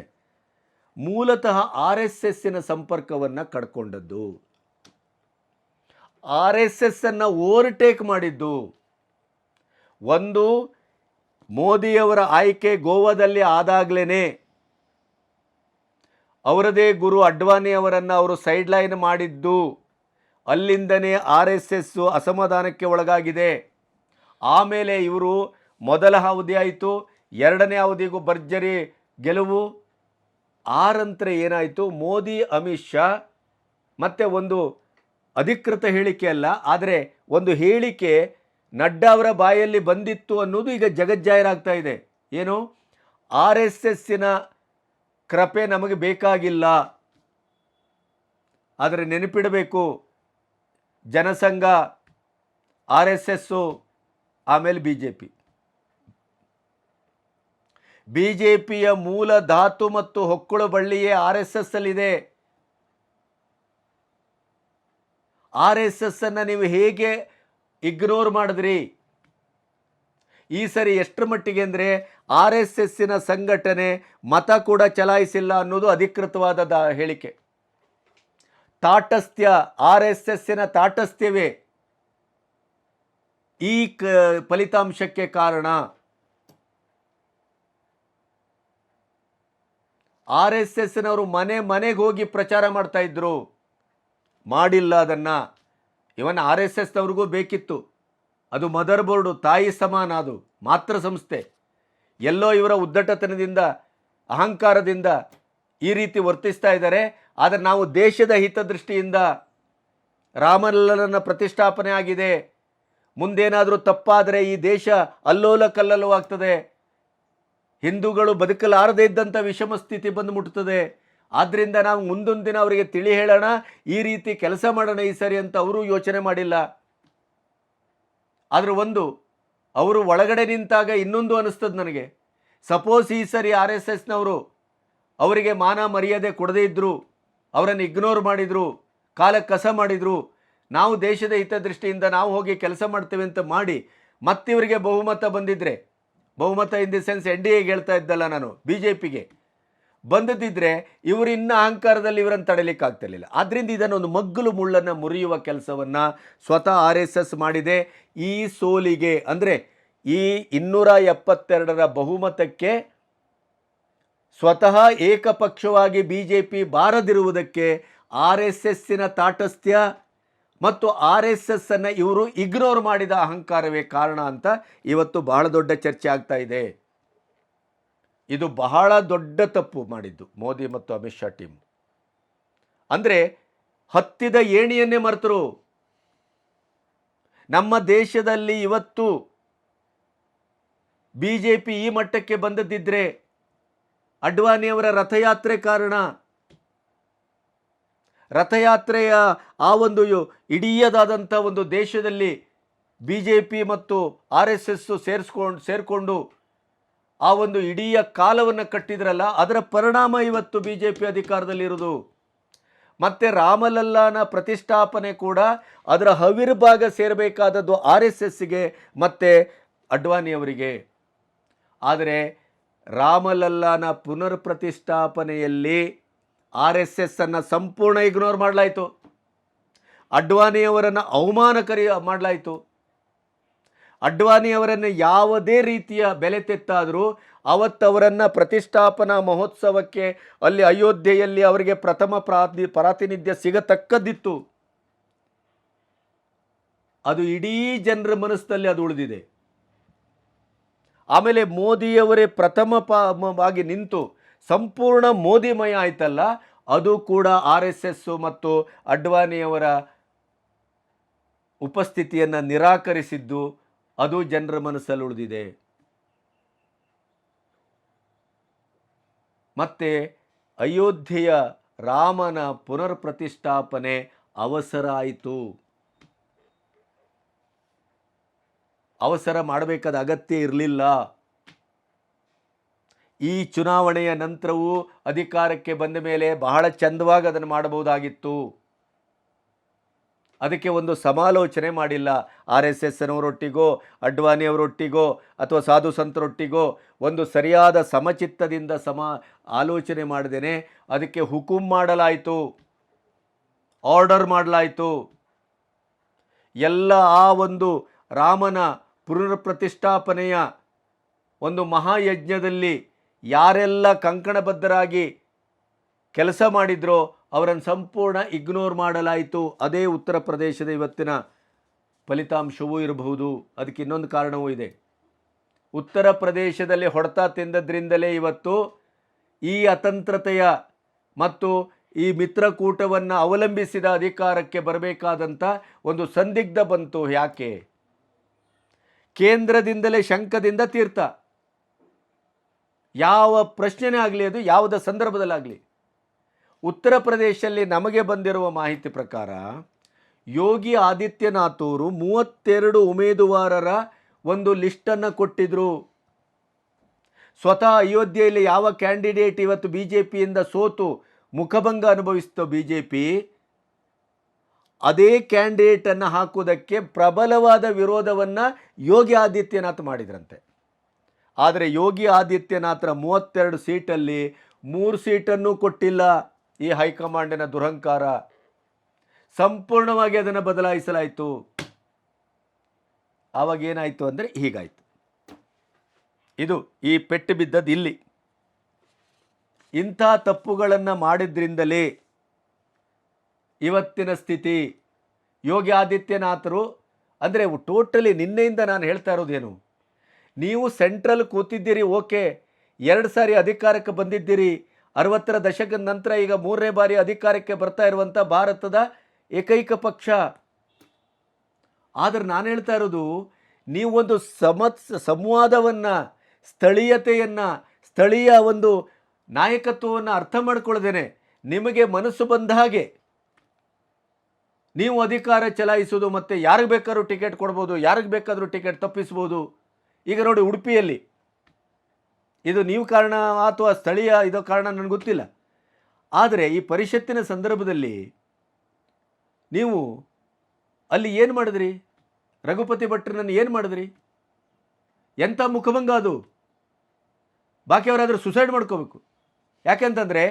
ಮೂಲತಃ RSSನ ಸಂಪರ್ಕವನ್ನು ಕಡ್ಕೊಂಡದ್ದು, RSSನ್ನು ಓವರ್ಟೇಕ್ ಮಾಡಿದ್ದು. ಒಂದು, ಮೋದಿಯವರ ಆಯ್ಕೆ ಗೋವಾದಲ್ಲಿ ಆದಾಗಲೇ ಅವರದೇ ಗುರು ಅಡ್ವಾಣಿಯವರನ್ನು ಅವರು ಸೈಡ್ಲೈನ್ ಮಾಡಿದ್ದು. ಅಲ್ಲಿಂದನೇ RSS ಅಸಮಾಧಾನಕ್ಕೆ ಒಳಗಾಗಿದೆ. ಆಮೇಲೆ ಇವರು ಮೊದಲ ಅವಧಿ ಆಯಿತು, ಎರಡನೇ ಅವಧಿಗೂ ಭರ್ಜರಿ ಗೆಲುವು. ನಂತರ ಏನಾಯಿತು? ಮೋದಿ ಅಮಿತ್ ಶಾ ಮತ್ತೆ ಒಂದು ಅಧಿಕೃತ ಹೇಳಿಕೆ ಅಲ್ಲ, ಆದರೆ ಒಂದು ಹೇಳಿಕೆ ನಡ್ಡಾ ಅವರ ಬಾಯಲ್ಲಿ ಬಂದಿತ್ತು ಅನ್ನೋದು ಈಗ ಜಗಜ್ಜಾಹೀರಾಗ್ತಾ ಇದೆ. ಏನು? RSSನ ಕೃಪೆ ನಮಗೆ ಬೇಕಾಗಿಲ್ಲ. ಆದರೆ ನೆನಪಿಡಬೇಕು, ಜನಸಂಘ, RSS, ಆಮೇಲೆ ಬಿ ಜೆ ಪಿಯ ಮೂಲ ಧಾತು ಮತ್ತು ಹೊಕ್ಕುಳು ಬಳ್ಳಿಯೇ RSS ಅಲ್ಲಿದೆ. RSS ಅನ್ನು ನೀವು ಹೇಗೆ ಇಗ್ನೋರ್ ಮಾಡಿದ್ರಿ? ಈ ಸರಿ ಎಷ್ಟರ ಮಟ್ಟಿಗೆ ಅಂದರೆ RSSನ ಸಂಘಟನೆ ಮತ ಕೂಡ ಚಲಾಯಿಸಿಲ್ಲ ಅನ್ನೋದು ಅಧಿಕೃತವಾದ ಹೇಳಿಕೆ. ತಾಟಸ್ಥ್ಯ, RSSನ ತಾಟಸ್ಥ್ಯವೇ ಈ ಫಲಿತಾಂಶಕ್ಕೆ ಕಾರಣ. RSSನವರು ಮನೆಗೆ ಹೋಗಿ ಪ್ರಚಾರ ಮಾಡ್ತಾ ಇದ್ರು, ಮಾಡಿಲ್ಲ ಅದನ್ನು. ಇವನ್ RSSನವ್ರಿಗೂ ಬೇಕಿತ್ತು. ಅದು ಮದರ್ ಬೋರ್ಡು, ತಾಯಿ ಸಮಾನ, ಅದು ಮಾತೃ ಸಂಸ್ಥೆ. ಎಲ್ಲೋ ಇವರ ಉದ್ದಟತನದಿಂದ, ಅಹಂಕಾರದಿಂದ ಈ ರೀತಿ ವರ್ತಿಸ್ತಾ ಇದ್ದಾರೆ. ಆದರೆ ನಾವು ದೇಶದ ಹಿತದೃಷ್ಟಿಯಿಂದ ರಾಮಲಲ್ಲನ ಪ್ರತಿಷ್ಠಾಪನೆ ಆಗಿದೆ. ಮುಂದೇನಾದರೂ ತಪ್ಪಾದರೆ ಈ ದೇಶ ಅಲ್ಲೋಲ ಕಲ್ಲೋಲವಾಗ್ತದೆ. ಹಿಂದೂಗಳು ಬದುಕಲಾರದೇ ಇದ್ದಂಥ ವಿಷಮ ಸ್ಥಿತಿ ಬಂದು ಮುಟ್ತದೆ. ಆದ್ದರಿಂದ ನಾವು ಮುಂದೊಂದು ದಿನ ಅವರಿಗೆ ತಿಳಿ ಹೇಳೋಣ, ಈ ರೀತಿ ಕೆಲಸ ಮಾಡೋಣ ಈ ಸರಿ ಅಂತ ಅವರು ಯೋಚನೆ ಮಾಡಿಲ್ಲ. ಆದರೆ ಒಂದು, ಅವರು ಒಳಗಡೆ ನಿಂತಾಗ ಇನ್ನೊಂದು ಅನಿಸ್ತದೆ ನನಗೆ. ಸಪೋಸ್ ಈ ಸರಿ RSSನವರು ಅವರಿಗೆ ಮಾನ ಮರ್ಯಾದೆ ಕೊಡದೇ ಇದ್ದರು, ಅವರನ್ನು ಇಗ್ನೋರ್ ಮಾಡಿದರು, ಕಾಲಕ್ಕೆ ಕಸ ಮಾಡಿದರು, ನಾವು ದೇಶದ ಹಿತದೃಷ್ಟಿಯಿಂದ ನಾವು ಹೋಗಿ ಕೆಲಸ ಮಾಡ್ತೇವೆ ಅಂತ ಮಾಡಿ ಮತ್ತಿವರಿಗೆ ಬಹುಮತ ಬಂದಿದ್ದರೆ, ಬಹುಮತ ಇನ್ ದಿ ಸೆನ್ಸ್ NDAಗೆ ಹೇಳ್ತಾ ಇದ್ದಲ್ಲ ನಾನು, BJPಗೆ ಬಂದದಿದ್ದರೆ ಇವರು ಇನ್ನು ಅಹಂಕಾರದಲ್ಲಿ ಇವರನ್ನು ತಡೆಯಲಿಕ್ಕಾಗ್ತಿರಲಿಲ್ಲ. ಆದ್ದರಿಂದ ಇದನ್ನೊಂದು ಮಗ್ಗಲು ಮುಳ್ಳನ್ನು ಮುರಿಯುವ ಕೆಲಸವನ್ನು ಸ್ವತಃ RSS ಮಾಡಿದೆ. ಈ ಸೋಲಿಗೆ ಅಂದರೆ ಈ 272ರ ಬಹುಮತಕ್ಕೆ ಸ್ವತಃ ಏಕಪಕ್ಷವಾಗಿ BJP ಬಾರದಿರುವುದಕ್ಕೆ RSSನ ತಾಟಸ್ಥ್ಯ ಮತ್ತು RSSನ್ನು ಇವರು ಇಗ್ನೋರ್ ಮಾಡಿದ ಅಹಂಕಾರವೇ ಕಾರಣ ಅಂತ ಇವತ್ತು ಬಹಳ ದೊಡ್ಡ ಚರ್ಚೆ ಆಗ್ತಾ ಇದೆ. ಇದು ಬಹಳ ದೊಡ್ಡ ತಪ್ಪು ಮಾಡಿದ್ದು ಮೋದಿ ಮತ್ತು ಅಮಿತ್ ಶಾ ಟೀಮ್. ಅಂದರೆ ಹತ್ತಿದ ಏಣಿಯನ್ನೇ ಮರೆತರು. ನಮ್ಮ ದೇಶದಲ್ಲಿ ಇವತ್ತು BJP ಈ ಮಟ್ಟಕ್ಕೆ ಬಂದದ್ದಿದ್ರೆ ಅಡ್ವಾಣಿಯವರ ರಥಯಾತ್ರೆ ಕಾರಣ. ರಥಯಾತ್ರೆಯ ಆ ಒಂದು ಇಡೀದಾದಂಥ ಒಂದು ದೇಶದಲ್ಲಿ BJP ಮತ್ತು RSS ಸೇರಿಕೊಂಡು ಆ ಒಂದು ಇಡೀ ಕಾಲವನ್ನು ಕಟ್ಟಿದ್ರಲ್ಲ, ಅದರ ಪರಿಣಾಮ ಇವತ್ತು BJP ಅಧಿಕಾರದಲ್ಲಿರೋದು. ಮತ್ತು ರಾಮಲಲ್ಲಾನ ಪ್ರತಿಷ್ಠಾಪನೆ ಕೂಡ ಅದರ ಹವಿರ್ಭಾಗ ಸೇರಬೇಕಾದದ್ದು RSSಗೆ ಮತ್ತು ಅಡ್ವಾಣಿಯವರಿಗೆ. ಆದರೆ ರಾಮಲಲ್ಲಾನ ಪುನರ್ ಪ್ರತಿಷ್ಠಾಪನೆಯಲ್ಲಿ RSS ಅನ್ನು ಸಂಪೂರ್ಣ ಇಗ್ನೋರ್ ಮಾಡಲಾಯಿತು. ಅಡ್ವಾಣಿಯವರನ್ನು ಅವಮಾನಕರಿ ಮಾಡಲಾಯಿತು. ಅಡ್ವಾಣಿಯವರನ್ನು ಯಾವುದೇ ರೀತಿಯ ಬೆಲೆ ತೆತ್ತಾದರೂ ಅವತ್ತವರನ್ನು ಪ್ರತಿಷ್ಠಾಪನಾ ಮಹೋತ್ಸವಕ್ಕೆ ಅಲ್ಲಿ ಅಯೋಧ್ಯೆಯಲ್ಲಿ ಅವರಿಗೆ ಪ್ರಥಮ ಪ್ರಾತಿನಿಧ್ಯ ಸಿಗತಕ್ಕದ್ದಿತ್ತು. ಅದು ಇಡೀ ಜನರ ಮನಸ್ಸಿನಲ್ಲಿ ಅದು ಉಳಿದಿದೆ. ಆಮೇಲೆ ಮೋದಿಯವರೇ ಪ್ರಥಮವಾಗಿ ನಿಂತು ಸಂಪೂರ್ಣ ಮೋದಿಮಯ ಆಯ್ತಲ್ಲ, ಅದು ಕೂಡ RSS ಮತ್ತು ಅಡ್ವಾಣಿಯವರ ಉಪಸ್ಥಿತಿಯನ್ನು ನಿರಾಕರಿಸಿದ್ದು ಅದು ಜನರ ಮನಸ್ಸಲ್ಲಿ ಉಳಿದಿದೆ. ಮತ್ತೆ ಅಯೋಧ್ಯೆಯ ರಾಮನ ಪುನರ್ ಪ್ರತಿಷ್ಠಾಪನೆ ಅವಸರ ಆಯಿತು. ಅವಸರ ಮಾಡಬೇಕಾದ ಅಗತ್ಯ ಇರಲಿಲ್ಲ. ಈ ಚುನಾವಣೆಯ ನಂತರವೂ ಅಧಿಕಾರಕ್ಕೆ ಬಂದ ಮೇಲೆ ಬಹಳ ಚಂದವಾಗಿ ಅದನ್ನು ಮಾಡಬಹುದಾಗಿತ್ತು. ಅದಕ್ಕೆ ಒಂದು ಸಮಾಲೋಚನೆ ಮಾಡಿಲ್ಲ. RSSನವರೊಟ್ಟಿಗೋ ಅಡ್ವಾಣಿಯವರೊಟ್ಟಿಗೋ ಅಥವಾ ಸಾಧು ಸಂತರೊಟ್ಟಿಗೋ ಒಂದು ಸರಿಯಾದ ಸಮಚಿತ್ತದಿಂದ ಆಲೋಚನೆ ಮಾಡದೇನೆ ಅದಕ್ಕೆ ಹುಕುಂ ಮಾಡಲಾಯಿತು, ಆರ್ಡರ್ ಮಾಡಲಾಯಿತು. ಎಲ್ಲ ಆ ಒಂದು ರಾಮನ ಪುನರ್ ಪ್ರತಿಷ್ಠಾಪನೆಯ ಒಂದು ಮಹಾಯಜ್ಞದಲ್ಲಿ ಯಾರೆಲ್ಲ ಕಂಕಣಬದ್ಧರಾಗಿ ಕೆಲಸ ಮಾಡಿದ್ರೋ ಅವರನ್ನು ಸಂಪೂರ್ಣ ಇಗ್ನೋರ್ ಮಾಡಲಾಯಿತು. ಅದೇ ಉತ್ತರ ಪ್ರದೇಶದ ಇವತ್ತಿನ ಫಲಿತಾಂಶವೂ ಇರಬಹುದು. ಅದಕ್ಕೆ ಇನ್ನೊಂದು ಕಾರಣವೂ ಇದೆ. ಉತ್ತರ ಪ್ರದೇಶದಲ್ಲಿ ಹೊಡೆತ ತಿಂದದ್ರಿಂದಲೇ ಇವತ್ತು ಈ ಅತಂತ್ರತೆಯ ಮತ್ತು ಈ ಮಿತ್ರಕೂಟವನ್ನು ಅವಲಂಬಿಸಿದ ಅಧಿಕಾರಕ್ಕೆ ಬರಬೇಕಾದಂಥ ಒಂದು ಸಂದಿಗ್ಧ ಬಂತು. ಯಾಕೆ? ಕೇಂದ್ರದಿಂದಲೇ ಶಂಕದಿಂದ ತೀರ್ಥ. ಯಾವ ಪ್ರಶ್ನೆನೇ ಆಗಲಿ, ಅದು ಯಾವುದೇ ಸಂದರ್ಭದಲ್ಲಾಗಲಿ, ಉತ್ತರ ಪ್ರದೇಶದಲ್ಲಿ ನಮಗೆ ಬಂದಿರುವ ಮಾಹಿತಿ ಪ್ರಕಾರ ಯೋಗಿ ಆದಿತ್ಯನಾಥ್ ಅವರು 32 ಉಮೇದುವಾರರ ಒಂದು ಲಿಸ್ಟನ್ನು ಕೊಟ್ಟಿದ್ರು. ಸ್ವತಃ ಅಯೋಧ್ಯೆಯಲ್ಲಿ ಯಾವ ಕ್ಯಾಂಡಿಡೇಟ್ ಇವತ್ತು BJPಯಿಂದ ಸೋತು ಮುಖಭಂಗ ಅನುಭವಿಸ್ತೋ BJP, ಅದೇ ಕ್ಯಾಂಡಿಡೇಟನ್ನು ಹಾಕುವುದಕ್ಕೆ ಪ್ರಬಲವಾದ ವಿರೋಧವನ್ನು ಯೋಗಿ ಆದಿತ್ಯನಾಥ್ ಮಾಡಿದ್ರಂತೆ. ಆದರೆ ಯೋಗಿ ಆದಿತ್ಯನಾಥರ 32 ಸೀಟಲ್ಲಿ 3 ಸೀಟನ್ನು ಕೊಟ್ಟಿಲ್ಲ. ಈ ಹೈಕಮಾಂಡಿನ ದುರಹಂಕಾರ. ಸಂಪೂರ್ಣವಾಗಿ ಅದನ್ನು ಬದಲಾಯಿಸಲಾಯಿತು. ಆವಾಗ ಏನಾಯಿತು ಅಂದರೆ ಹೀಗಾಯಿತು. ಇದು ಈ ಪೆಟ್ಟು ಬಿದ್ದದ್ದು ಇಲ್ಲಿ. ಇಂಥ ತಪ್ಪುಗಳನ್ನು ಮಾಡಿದ್ರಿಂದಲೇ ಇವತ್ತಿನ ಸ್ಥಿತಿ. ಯೋಗಿ ಆದಿತ್ಯನಾಥರು ಅಂದರೆ ಟೋಟಲಿ ನಿನ್ನೆಯಿಂದ ನಾನು ಹೇಳ್ತಾ ಇರೋದೇನು, ನೀವು ಸೆಂಟ್ರಲ್ ಕೂತಿದ್ದೀರಿ, ಓಕೆ, 2 ಸಾರಿ ಅಧಿಕಾರಕ್ಕೆ ಬಂದಿದ್ದೀರಿ, 60ರ ದಶಕದ ನಂತರ ಈಗ 3ನೇ ಬಾರಿ ಅಧಿಕಾರಕ್ಕೆ ಬರ್ತಾ ಇರುವಂಥ ಭಾರತದ ಏಕೈಕ ಪಕ್ಷ. ಆದರೆ ನಾನು ಹೇಳ್ತಾ ಇರೋದು, ನೀವು ಒಂದು ಸಂವಾದವನ್ನು, ಸ್ಥಳೀಯತೆಯನ್ನು, ಸ್ಥಳೀಯ ಒಂದು ನಾಯಕತ್ವವನ್ನು ಅರ್ಥ ಮಾಡ್ಕೊಳ್ಳದೇನೆ ನಿಮಗೆ ಮನಸ್ಸು ಬಂದ ಹಾಗೆ ನೀವು ಅಧಿಕಾರ ಚಲಾಯಿಸೋದು, ಮತ್ತು ಯಾರಿಗೆ ಬೇಕಾದ್ರೂ ಟಿಕೆಟ್ ಕೊಡ್ಬೋದು, ಯಾರಿಗೆ ಬೇಕಾದರೂ ಟಿಕೆಟ್ ತಪ್ಪಿಸ್ಬೋದು. ಈಗ ನೋಡಿ ಉಡುಪಿಯಲ್ಲಿ ಇದು ನೀವು ಕಾರಣ ಅಥವಾ ಸ್ಥಳೀಯ ಇದೋ ಕಾರಣ ನನಗೆ ಗೊತ್ತಿಲ್ಲ. ಆದರೆ ಈ ಪರಿಷತ್ತಿನ ಸಂದರ್ಭದಲ್ಲಿ ನೀವು ಅಲ್ಲಿ ಏನು ಮಾಡಿದ್ರಿ? ರಘುಪತಿ ಭಟ್ರನನ್ನು ಏನು ಮಾಡಿದ್ರಿ? ಎಂಥ ಮುಖಭಂಗ ಅದು. ಬಾಕಿಯವರಾದರೂ ಸುಸೈಡ್ ಮಾಡ್ಕೋಬೇಕು. ಯಾಕೆಂತಂದರೆ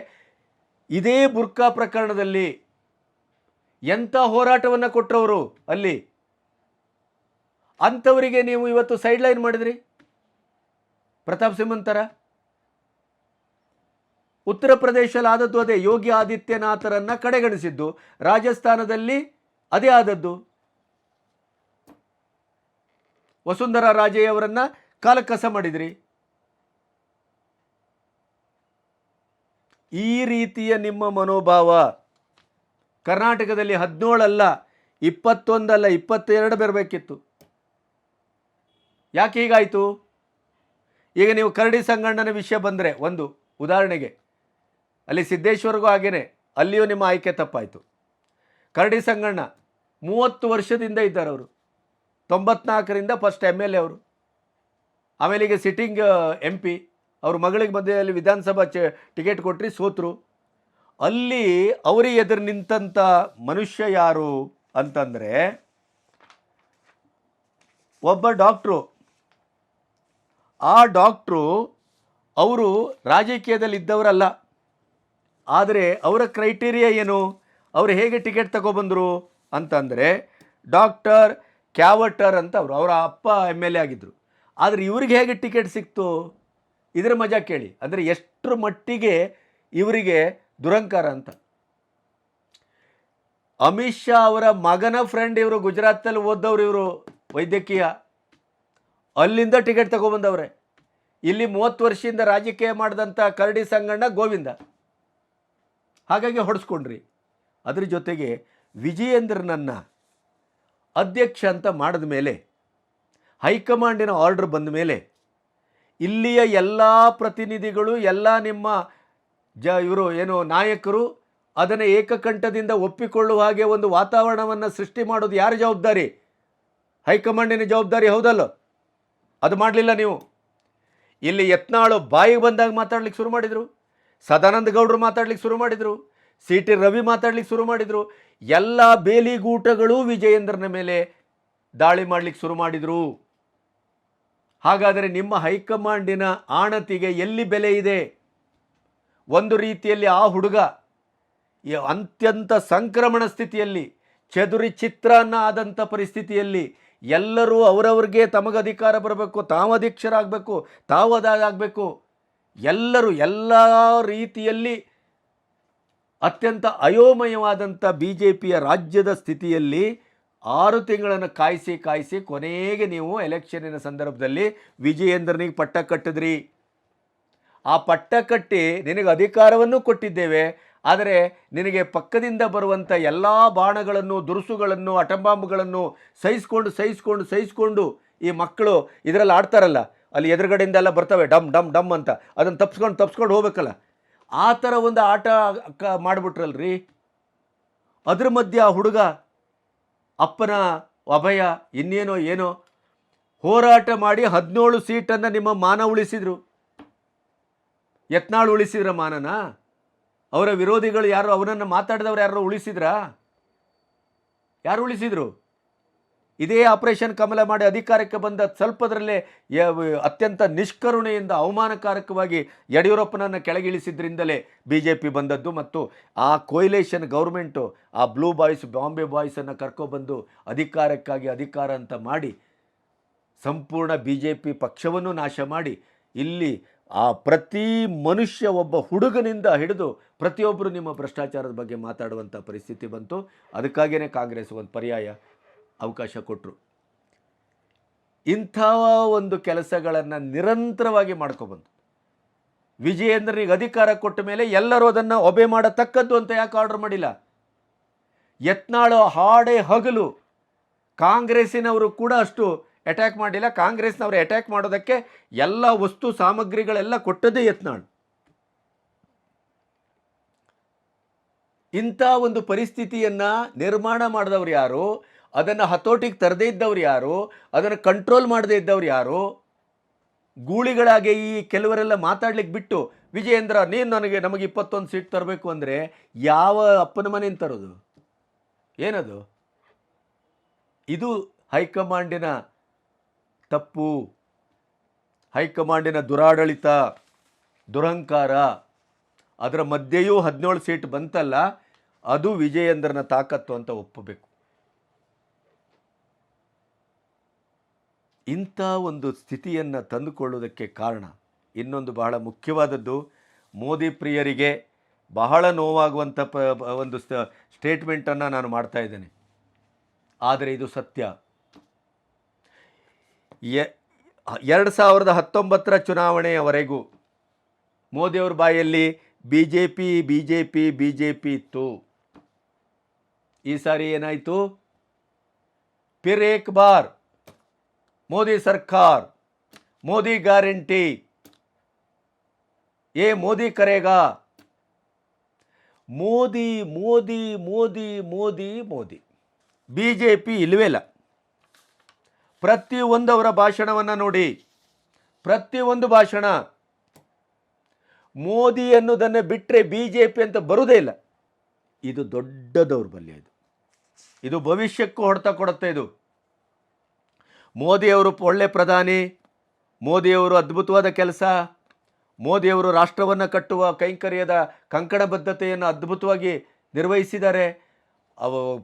ಇದೇ ಬುರ್ಕಾ ಪ್ರಕರಣದಲ್ಲಿ ಎಂಥ ಹೋರಾಟವನ್ನು ಕೊಟ್ಟರವರು ಅಲ್ಲಿ, ಅಂಥವರಿಗೆ ನೀವು ಇವತ್ತು ಸೈಡ್ಲೈನ್ ಮಾಡಿದ್ರಿ. ಪ್ರತಾಪ್ ಸಿಂಹನ್ ಥರ ಉತ್ತರ ಪ್ರದೇಶದಲ್ಲಿ ಆದದ್ದು ಅದೇ. ಯೋಗಿ ಆದಿತ್ಯನಾಥರನ್ನು ಕಡೆಗಣಿಸಿದ್ದು. ರಾಜಸ್ಥಾನದಲ್ಲಿ ಅದೇ ಆದದ್ದು. ವಸುಂಧರಾ ರಾಜೇ ಅವರನ್ನು ಕಾಲಕಸ ಮಾಡಿದ್ರಿ. ಈ ರೀತಿಯ ನಿಮ್ಮ ಮನೋಭಾವ ಕರ್ನಾಟಕದಲ್ಲಿ 17 ಅಲ್ಲ, 21 ಅಲ್ಲ, 22 ಬರಬೇಕಿತ್ತು. ಯಾಕೆ ಹೀಗಾಯಿತು? ಈಗ ನೀವು ಕರಡಿ ಸಂಗಣ್ಣನ ವಿಷಯ ಬಂದರೆ, ಒಂದು ಉದಾಹರಣೆಗೆ, ಅಲ್ಲಿ ಸಿದ್ದೇಶ್ವರ್ಗೂ ಹಾಗೇನೆ, ಅಲ್ಲಿಯೂ ನಿಮ್ಮ ಆಯ್ಕೆ ತಪ್ಪಾಯಿತು. ಕರಡಿ ಸಂಗಣ್ಣ 30 ವರ್ಷದಿಂದ ಇದ್ದಾರೆ ಅವರು. 94ರಿಂದ ಫಸ್ಟ್ MLA ಅವರು. ಆಮೇಲೆ ಈಗ ಸಿಟ್ಟಿಂಗ್ MP. ಅವ್ರ ಮಗಳಿಗೆ ಮಧ್ಯದಲ್ಲಿ ವಿಧಾನಸಭಾ ಟಿಕೆಟ್ ಕೊಟ್ಟರೆ ಸೋತರು. ಅಲ್ಲಿ ಅವರಿಗೆ ಎದುರು ನಿಂತಂಥ ಮನುಷ್ಯ ಯಾರು ಅಂತಂದರೆ ಒಬ್ಬ ಡಾಕ್ಟ್ರು. ಆ ಡಾಕ್ಟ್ರು ಅವರು ರಾಜಕೀಯದಲ್ಲಿ ಇದ್ದವರಲ್ಲ. ಆದರೆ ಅವರ ಕ್ರೈಟೀರಿಯಾ ಏನು, ಅವರು ಹೇಗೆ ಟಿಕೆಟ್ ತಗೊಬಂದರು ಅಂತಂದರೆ ಡಾಕ್ಟರ್ ಕ್ಯಾವಟರ್ ಅಂತ ಅವರ ಅಪ್ಪ MLA ಆಗಿದ್ದರು. ಆದರೆ ಇವ್ರಿಗೆ ಹೇಗೆ ಟಿಕೆಟ್ ಸಿಕ್ತು, ಇದರ ಮಜಾ ಕೇಳಿ. ಅಂದರೆ ಎಷ್ಟರ ಮಟ್ಟಿಗೆ ಇವರಿಗೆ ದುರಂಕಾರ ಅಂತ. ಅಮಿತ್ ಶಾ ಅವರ ಮಗನ ಫ್ರೆಂಡ್ ಇವರು, ಗುಜರಾತಲ್ಲಿ ಓದ್ದವ್ರು ಇವರು, ವೈದ್ಯಕೀಯ, ಅಲ್ಲಿಂದ ಟಿಕೆಟ್ ತಗೊಬಂದವ್ರೆ. ಇಲ್ಲಿ 30 ವರ್ಷದಿಂದ ರಾಜಕೀಯ ಮಾಡಿದಂಥ ಕರಡಿ ಸಂಗಣ್ಣ ಗೋವಿಂದ, ಹಾಗಾಗಿ ಹೊಡೆಸ್ಕೊಂಡ್ರಿ. ಅದ್ರ ಜೊತೆಗೆ ವಿಜಯೇಂದ್ರನನ್ನು ಅಧ್ಯಕ್ಷ ಅಂತ ಮಾಡಿದ ಮೇಲೆ, ಹೈಕಮಾಂಡಿನ ಆರ್ಡರ್ ಬಂದ ಮೇಲೆ ಇಲ್ಲಿಯ ಎಲ್ಲ ಪ್ರತಿನಿಧಿಗಳು, ಎಲ್ಲ ನಿಮ್ಮ ಇವರು ಏನು ನಾಯಕರು ಅದನ್ನು ಏಕಕಂಠದಿಂದ ಒಪ್ಪಿಕೊಳ್ಳುವ ಹಾಗೆ ಒಂದು ವಾತಾವರಣವನ್ನು ಸೃಷ್ಟಿ ಮಾಡೋದು ಯಾರ ಜವಾಬ್ದಾರಿ? ಹೈಕಮಾಂಡಿನ ಜವಾಬ್ದಾರಿ, ಹೌದಲ್ಲ? ಅದು ಮಾಡಲಿಲ್ಲ ನೀವು. ಇಲ್ಲಿ ಯತ್ನಾಳು ಬಾಯಿಗೆ ಬಂದಾಗ ಮಾತಾಡ್ಲಿಕ್ಕೆ ಶುರು ಮಾಡಿದರು, ಸದಾನಂದ ಗೌಡರು ಮಾತಾಡ್ಲಿಕ್ಕೆ ಶುರು ಮಾಡಿದರು, CT ರವಿ ಮಾತಾಡ್ಲಿಕ್ಕೆ ಶುರು ಮಾಡಿದರು. ಎಲ್ಲ ಬೇಲಿಗೂಟಗಳು ವಿಜಯೇಂದ್ರನ ಮೇಲೆ ದಾಳಿ ಮಾಡಲಿಕ್ಕೆ ಶುರು ಮಾಡಿದರು. ಹಾಗಾದರೆ ನಿಮ್ಮ ಹೈಕಮಾಂಡಿನ ಆಣತಿಗೆ ಎಲ್ಲಿ ಬೆಲೆ ಇದೆ? ಒಂದು ರೀತಿಯಲ್ಲಿ ಆ ಹುಡುಗ ಅತ್ಯಂತ ಸಂಕ್ರಮಣ ಸ್ಥಿತಿಯಲ್ಲಿ, ಚದುರಿ ಚಿತ್ರಾನ್ನ ಆದಂಥ ಪರಿಸ್ಥಿತಿಯಲ್ಲಿ, ಎಲ್ಲರೂ ಅವರವ್ರಿಗೆ ತಮಗೆ ಅಧಿಕಾರ ಬರಬೇಕು, ತಾವು ಅಧ್ಯಕ್ಷರಾಗಬೇಕು, ತಾವು ಅದಾಗಬೇಕು, ಎಲ್ಲರೂ ಎಲ್ಲ ರೀತಿಯಲ್ಲಿ ಅತ್ಯಂತ ಅಯೋಮಯವಾದಂಥ BJPಯ ರಾಜ್ಯದ ಸ್ಥಿತಿಯಲ್ಲಿ 6 ತಿಂಗಳನ್ನು ಕಾಯಿಸಿ ಕೊನೆಗೆ ನೀವು ಎಲೆಕ್ಷನ್ನಿನ ಸಂದರ್ಭದಲ್ಲಿ ವಿಜಯೇಂದ್ರನಿಗೆ ಪಟ್ಟ ಕಟ್ಟಿದ್ರಿ. ಆ ಪಟ್ಟ ಕಟ್ಟಿ ನಿನಗೆ ಅಧಿಕಾರವನ್ನು ಕೊಟ್ಟಿದ್ದೇವೆ, ಆದರೆ ನಿನಗೆ ಪಕ್ಕದಿಂದ ಬರುವಂಥ ಎಲ್ಲ ಬಾಣಗಳನ್ನು, ದುರುಸುಗಳನ್ನು, ಅಟಂಬಾಂಬ್ಗಳನ್ನು ಸಹಿಸ್ಕೊಂಡು ಈ ಮಕ್ಕಳು ಇದರಲ್ಲಿ ಆಡ್ತಾರಲ್ಲ, ಅಲ್ಲಿ ಎದುರುಗಡೆಯಿಂದ ಎಲ್ಲ ಬರ್ತವೆ ಡಮ್ ಡಮ್ ಡಮ್ ಅಂತ, ಅದನ್ನು ತಪ್ಸ್ಕೊಂಡು ಹೋಗ್ಬೇಕಲ್ಲ, ಆ ಥರ ಒಂದು ಆಟ ಮಾಡಿಬಿಟ್ರಲ್ರಿ. ಅದ್ರ ಮಧ್ಯೆ ಆ ಹುಡುಗ ಅಪ್ಪನ ಅಭಯ ಇನ್ನೇನೋ ಏನೋ ಹೋರಾಟ ಮಾಡಿ 17 ಸೀಟನ್ನು ನಿಮ್ಮ ಮಾನ ಉಳಿಸಿದರು. ಯತ್ನಾಳ್ ಉಳಿಸಿದ್ರ ಮಾನನ? ಅವರ ವಿರೋಧಿಗಳು ಯಾರು, ಅವನನ್ನು ಮಾತಾಡಿದವರು ಯಾರು ಉಳಿಸಿದ್ರಾ? ಯಾರು ಉಳಿಸಿದರು? ಇದೇ ಆಪರೇಷನ್ ಕಮಲ ಮಾಡಿ ಅಧಿಕಾರಕ್ಕೆ ಬಂದ ಸ್ವಲ್ಪದರಲ್ಲೇ ಅತ್ಯಂತ ನಿಷ್ಕರುಣೆಯಿಂದ ಅವಮಾನಕಾರಕವಾಗಿ ಯಡಿಯೂರಪ್ಪನನ್ನು ಕೆಳಗಿಳಿಸಿದ್ರಿಂದಲೇ BJP ಬಂದದ್ದು. ಮತ್ತು ಆ ಕೊಯ್ಲೇಷನ್ ಗೌರ್ಮೆಂಟು ಆ ಬ್ಲೂ ಬಾಯ್ಸ್, ಬಾಂಬೆ ಬಾಯ್ಸನ್ನು ಕರ್ಕೊಬಂದು ಅಧಿಕಾರ ಅಂತ ಮಾಡಿ ಸಂಪೂರ್ಣ BJP ಪಕ್ಷವನ್ನು ನಾಶ ಮಾಡಿ, ಇಲ್ಲಿ ಆ ಪ್ರತಿ ಮನುಷ್ಯ, ಒಬ್ಬ ಹುಡುಗನಿಂದ ಹಿಡಿದು ಪ್ರತಿಯೊಬ್ಬರು ನಿಮ್ಮ ಭ್ರಷ್ಟಾಚಾರದ ಬಗ್ಗೆ ಮಾತಾಡುವಂಥ ಪರಿಸ್ಥಿತಿ ಬಂತು. ಅದಕ್ಕಾಗಿಯೇ ಕಾಂಗ್ರೆಸ್ ಒಂದು ಪರ್ಯಾಯ ಅವಕಾಶ ಕೊಟ್ಟರು. ಇಂಥ ಒಂದು ಕೆಲಸಗಳನ್ನು ನಿರಂತರವಾಗಿ ಮಾಡ್ಕೊಬಂದು ವಿಜಯೇಂದ್ರನಿಗೆ ಅಧಿಕಾರ ಕೊಟ್ಟ ಮೇಲೆ ಎಲ್ಲರೂ ಅದನ್ನು ಒಬೆ ಮಾಡತಕ್ಕದ್ದು ಅಂತ ಯಾಕೆ ಆರ್ಡರ್ ಮಾಡಿಲ್ಲ? ಯತ್ನಾಳು ಹಾಡೇ ಹಗಲು ಕಾಂಗ್ರೆಸ್ಸಿನವರು ಕೂಡ ಅಷ್ಟು ಅಟ್ಯಾಕ್ ಮಾಡಿಲ್ಲ. ಕಾಂಗ್ರೆಸ್ನವರು ಅಟ್ಯಾಕ್ ಮಾಡೋದಕ್ಕೆ ಎಲ್ಲ ವಸ್ತು ಸಾಮಗ್ರಿಗಳೆಲ್ಲ ಕೊಟ್ಟದೇ ಯತ್ನಾಳ್. ಇಂಥ ಒಂದು ಪರಿಸ್ಥಿತಿಯನ್ನು ನಿರ್ಮಾಣ ಮಾಡಿದವರು ಯಾರು? ಅದನ್ನು ಹತೋಟಿಗೆ ತರದೇ ಇದ್ದವ್ರು ಯಾರು? ಅದನ್ನು ಕಂಟ್ರೋಲ್ ಮಾಡದೇ ಇದ್ದವ್ರು ಯಾರು? ಗೂಳಿಗಳಾಗೆ ಈ ಕೆಲವರೆಲ್ಲ ಮಾತಾಡ್ಲಿಕ್ಕೆ ಬಿಟ್ಟು, ವಿಜಯೇಂದ್ರ ನೀನು ನಮಗೆ 21 ಸೀಟ್ ತರಬೇಕು ಅಂದರೆ ಯಾವ ಅಪ್ಪನ ಮನೆಯಿಂದ ತರೋದು? ಏನದು? ಇದು ಹೈಕಮಾಂಡಿನ ತಪ್ಪು, ಹೈಕಮಾಂಡಿನ ದುರಾಡಳಿತ, ದುರಹಂಕಾರ. ಅದರ ಮಧ್ಯೆಯೂ 17 ಸೀಟ್ ಬಂತಲ್ಲ, ಅದು ವಿಜಯೇಂದ್ರನ ತಾಕತ್ತು ಅಂತ ಒಪ್ಪಬೇಕು. ಇಂಥ ಒಂದು ಸ್ಥಿತಿಯನ್ನು ತಂದುಕೊಳ್ಳುವುದಕ್ಕೆ ಕಾರಣ ಇನ್ನೊಂದು ಬಹಳ ಮುಖ್ಯವಾದದ್ದು, ಮೋದಿ ಪ್ರಿಯರಿಗೆ ಬಹಳ ನೋವಾಗುವಂಥ ಒಂದು ಸ್ಟೇಟ್ಮೆಂಟನ್ನು ನಾನು ಮಾಡ್ತಾ ಇದ್ದೇನೆ. ಆದರೆ ಇದು ಸತ್ಯ. 2019ರ ಚುನಾವಣೆಯವರೆಗೂ ಮೋದಿಯವ್ರ ಬಾಯಲ್ಲಿ BJP ಇತ್ತು. ಈ ಸಾರಿ ಏನಾಯಿತು? ಫಿರ್ ಏಕ್ ಬಾರ್ ಮೋದಿ ಸರ್ಕಾರ, ಮೋದಿ ಗ್ಯಾರಂಟಿ, ये मोदी करेगा, ಮೋದಿ ಮೋದಿ ಮೋದಿ ಮೋದಿ ಮೋದಿ. BJP ಇಲ್ಲವೇ ಇಲ್ಲ. ಪ್ರತಿಯೊಂದು ಅವರ ಭಾಷಣವನ್ನು ನೋಡಿ, ಪ್ರತಿಯೊಂದು ಭಾಷಣ ಮೋದಿ ಅನ್ನೋದನ್ನು ಬಿಟ್ಟರೆ BJP ಅಂತ ಬರುವುದೇ ಇಲ್ಲ. ಇದು ದೊಡ್ಡ ದೌರ್ಬಲ್ಯ. ಇದು ಭವಿಷ್ಯಕ್ಕೂ ಹೊಡೆತ ಕೊಡುತ್ತೆ. ಇದು ಮೋದಿಯವರು ಒಳ್ಳೆ ಪ್ರಧಾನಿ, ಮೋದಿಯವರು ಅದ್ಭುತವಾದ ಕೆಲಸ, ಮೋದಿಯವರು ರಾಷ್ಟ್ರವನ್ನು ಕಟ್ಟುವ ಕೈಂಕರ್ಯದ ಕಂಕಣಬದ್ಧತೆಯನ್ನು ಅದ್ಭುತವಾಗಿ ನಿರ್ವಹಿಸಿದ್ದಾರೆ.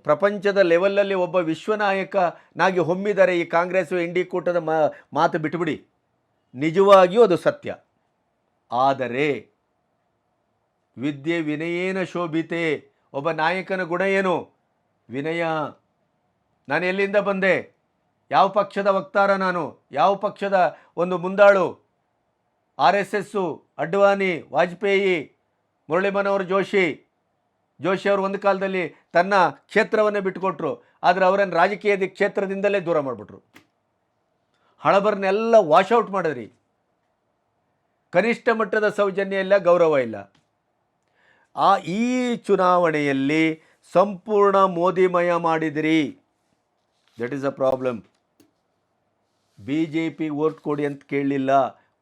ಪ್ರಪಂಚದ ಲೆವೆಲಲ್ಲಿ ಒಬ್ಬ ವಿಶ್ವನಾಯಕನಾಗಿ ಹೊಮ್ಮಿದ್ದಾರೆ. ಈ ಕಾಂಗ್ರೆಸ್ ND ಕೂಟದ ಮಾತು ಬಿಟ್ಟುಬಿಡಿ, ನಿಜವಾಗಿಯೂ ಅದು ಸತ್ಯ. ಆದರೆ ವಿದ್ಯೆ ವಿನಯೇನ ಶೋಭಿತೆ, ಒಬ್ಬ ನಾಯಕನ ಗುಣ ಏನು? ವಿನಯ. ನಾನು ಎಲ್ಲಿಂದ ಬಂದೆ, ಯಾವ ಪಕ್ಷದ ವಕ್ತಾರ, ನಾನು ಯಾವ ಪಕ್ಷದ ಒಂದು ಮುಂದಾಳು, RSS, ಅಡ್ವಾನಿ, ವಾಜಪೇಯಿ, ಮುರಳಿ ಮನೋಹರ್ ಜೋಶಿ ಅವರು ಒಂದು ಕಾಲದಲ್ಲಿ ತನ್ನ ಕ್ಷೇತ್ರವನ್ನೇ ಬಿಟ್ಟುಕೊಟ್ರು. ಆದರೆ ಅವರನ್ನು ರಾಜಕೀಯದ ಕ್ಷೇತ್ರದಿಂದಲೇ ದೂರ ಮಾಡಿಬಿಟ್ರು. ಹಳಬರನ್ನೆಲ್ಲ ವಾಶೌಟ್ ಮಾಡಿದ್ರಿ. ಕನಿಷ್ಠ ಮಟ್ಟದ ಸೌಜನ್ಯ ಇಲ್ಲ, ಗೌರವ ಇಲ್ಲ. ಈ ಚುನಾವಣೆಯಲ್ಲಿ ಸಂಪೂರ್ಣ ಮೋದಿಮಯ ಮಾಡಿದಿರಿ. That is a problem. BJP vote ಕೊಡಿ ಅಂತ ಕೇಳಲಿಲ್ಲ,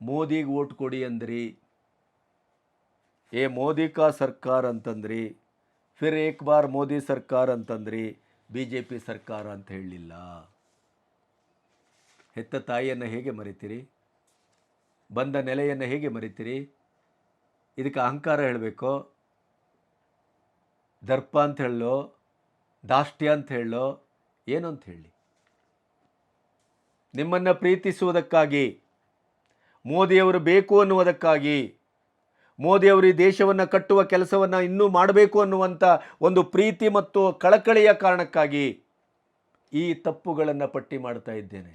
ಮೋದಿಗೆ ವೋಟ್ ಕೊಡಿ ಅಂದ್ರಿ. ಮೋದಿ ಕಾ ಸರ್ಕಾರ ಅಂತಂದ್ರಿ, ಫಿರ್ ಏಕ್ ಬಾರ್ ಮೋದಿ ಸರ್ಕಾರ ಅಂತಂದ್ರಿ, BJP ಸರ್ಕಾರ ಅಂತ ಹೇಳಲಿಲ್ಲ. ಹೆತ್ತ ತಾಯಿಯನ್ನು ಹೇಗೆ ಮರಿತೀರಿ? ಬಂದ ನೆಲೆಯನ್ನು ಹೇಗೆ ಮರಿತೀರಿ? ಇದಕ್ಕೆ ಅಹಂಕಾರ ಹೇಳಬೇಕೋ, ದರ್ಪ ಅಂತ ಹೇಳೋ, ದಾಷ್ಟ್ಯ ಅಂತ ಹೇಳೋ, ಏನು ಅಂತ ಹೇಳಿ? ನಿಮ್ಮನ್ನು ಪ್ರೀತಿಸುವುದಕ್ಕಾಗಿ, ಮೋದಿಯವರು ಬೇಕು ಅನ್ನುವುದಕ್ಕಾಗಿ, ಮೋದಿಯವರು ಈ ದೇಶವನ್ನು ಕಟ್ಟುವ ಕೆಲಸವನ್ನು ಇನ್ನೂ ಮಾಡಬೇಕು ಅನ್ನುವಂಥ ಒಂದು ಪ್ರೀತಿ ಮತ್ತು ಕಳಕಳಿಯ ಕಾರಣಕ್ಕಾಗಿ ಈ ತಪ್ಪುಗಳನ್ನು ಪಟ್ಟಿ ಮಾಡ್ತಾ ಇದ್ದೇನೆ.